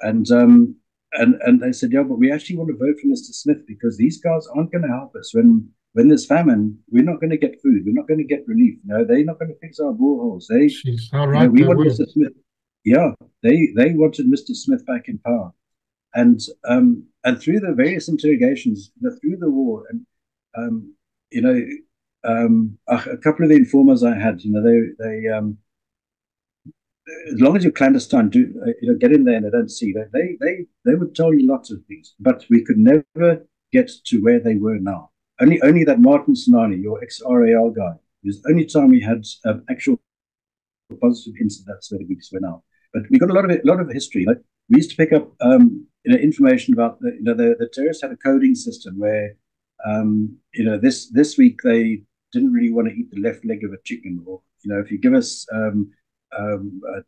S2: And they said, yeah, but we actually want to vote for Mr. Smith, because these guys aren't going to help us. When there's famine, we're not going to get food. We're not going to get relief. They're not going to fix our boreholes. We want Mr. Smith. Yeah, they wanted Mr. Smith back in power. And through the various interrogations, through the war, and a couple of the informers I had, they as long as you're clandestine, get in there and they don't see that, they would tell you lots of things, but we could never get to where they were now. Only that Martin Sinani, your ex-RAL guy, was the only time we had actual positive incidents where we were now. But we got a lot of history. Like, we used to pick up information about the terrorists had a coding system where this week they didn't really want to eat the left leg of a chicken, or if you give us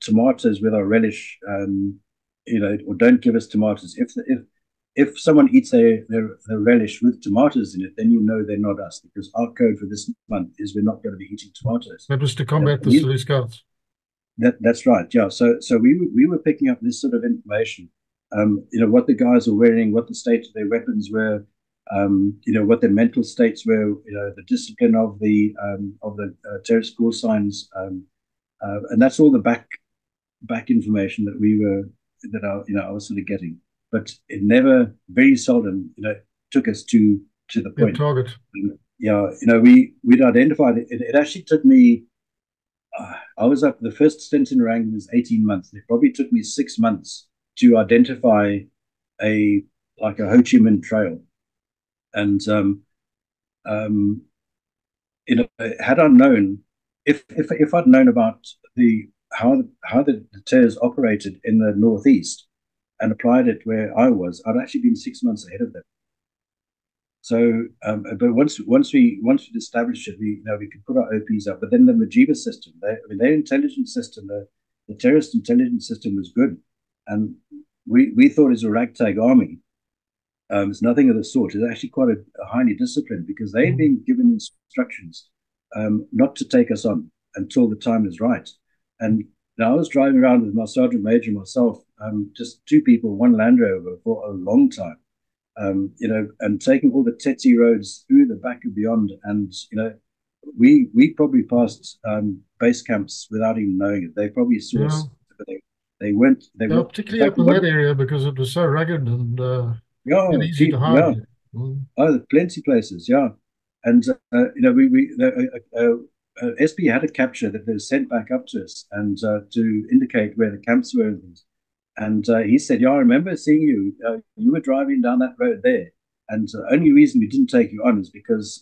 S2: tomatoes with our relish, or don't give us tomatoes. If someone eats their relish with tomatoes in it, then they're not us, because our code for this month is we're not going to be eating tomatoes.
S1: That was to combat the Silly Scouts.
S2: That's right, yeah. So we were picking up this sort of information, what the guys were wearing, what the state of their weapons were, what their mental states were, the discipline of the terrorist call signs, and that's all the back information that I was sort of getting. But it never, very seldom, took us to the point.
S1: Target.
S2: We'd identified it. It actually took me. I was up. The first stint in Rangoon was 18 months. It probably took me 6 months to identify a Ho Chi Minh trail, and had I known, if I'd known about how the terrorists operated in the northeast and applied it where I was, I'd actually been 6 months ahead of them. So, but once we established it, we could put our OPs up. But then the Majiba system, their intelligence system, the terrorist intelligence system was good, and we thought it was a ragtag army. It's nothing of the sort. It's actually quite a highly disciplined, because they'd been given instructions not to take us on until the time is right. And I was driving around with my sergeant major and myself, just 2 people, 1 Land Rover, for a long time. and taking all the Tetsi roads through the back and beyond. And, we probably passed base camps without even knowing it. They probably saw us, but they weren't.
S1: Particularly up in that area because it was so rugged and easy to hide.
S2: Oh, plenty of places, yeah. And SP had a capture that they sent back up to us and to indicate where the camps were and things. And he said, "Yeah, I remember seeing you. You were driving down that road there, and the only reason we didn't take you on is because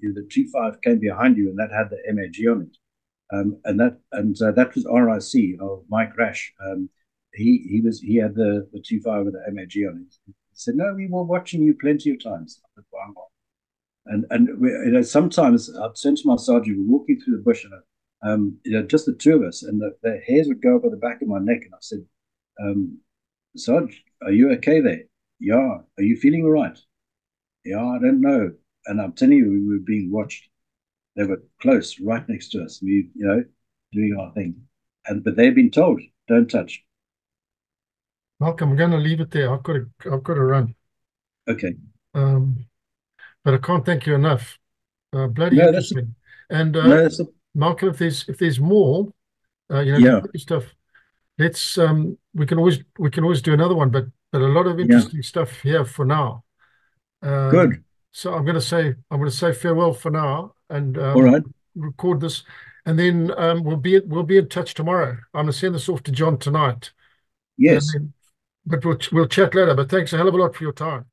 S2: the 25 came behind you, and that had the MAG on it, and that was RIC of Mike Rash. He had the 25 with the MAG on it. He said, "No, we were watching you plenty of times." And sometimes I'd turn to my sergeant, we're walking through the bush, and just the two of us, and the hairs would go up at the back of my neck, and I said, "Sarge, are you okay there? Yeah. Are you feeling all right? Yeah, I don't know." And I'm telling you, we were being watched. They were close, right next to us. We, doing our thing, but they've been told, "Don't touch."
S1: Malcolm, I'm going to leave it there. I've got to run.
S2: Okay.
S1: But I can't thank you enough. Bloody interesting. And Malcolm, if there's more, stuff. Let's we can always do another one, but a lot of interesting stuff here for now.
S2: Good.
S1: So I'm going to say farewell for now and
S2: all right,
S1: record this, and then we'll be in touch tomorrow. I'm going to send this off to John tonight.
S2: Yes.
S1: But we'll chat later. But thanks a hell of a lot for your time.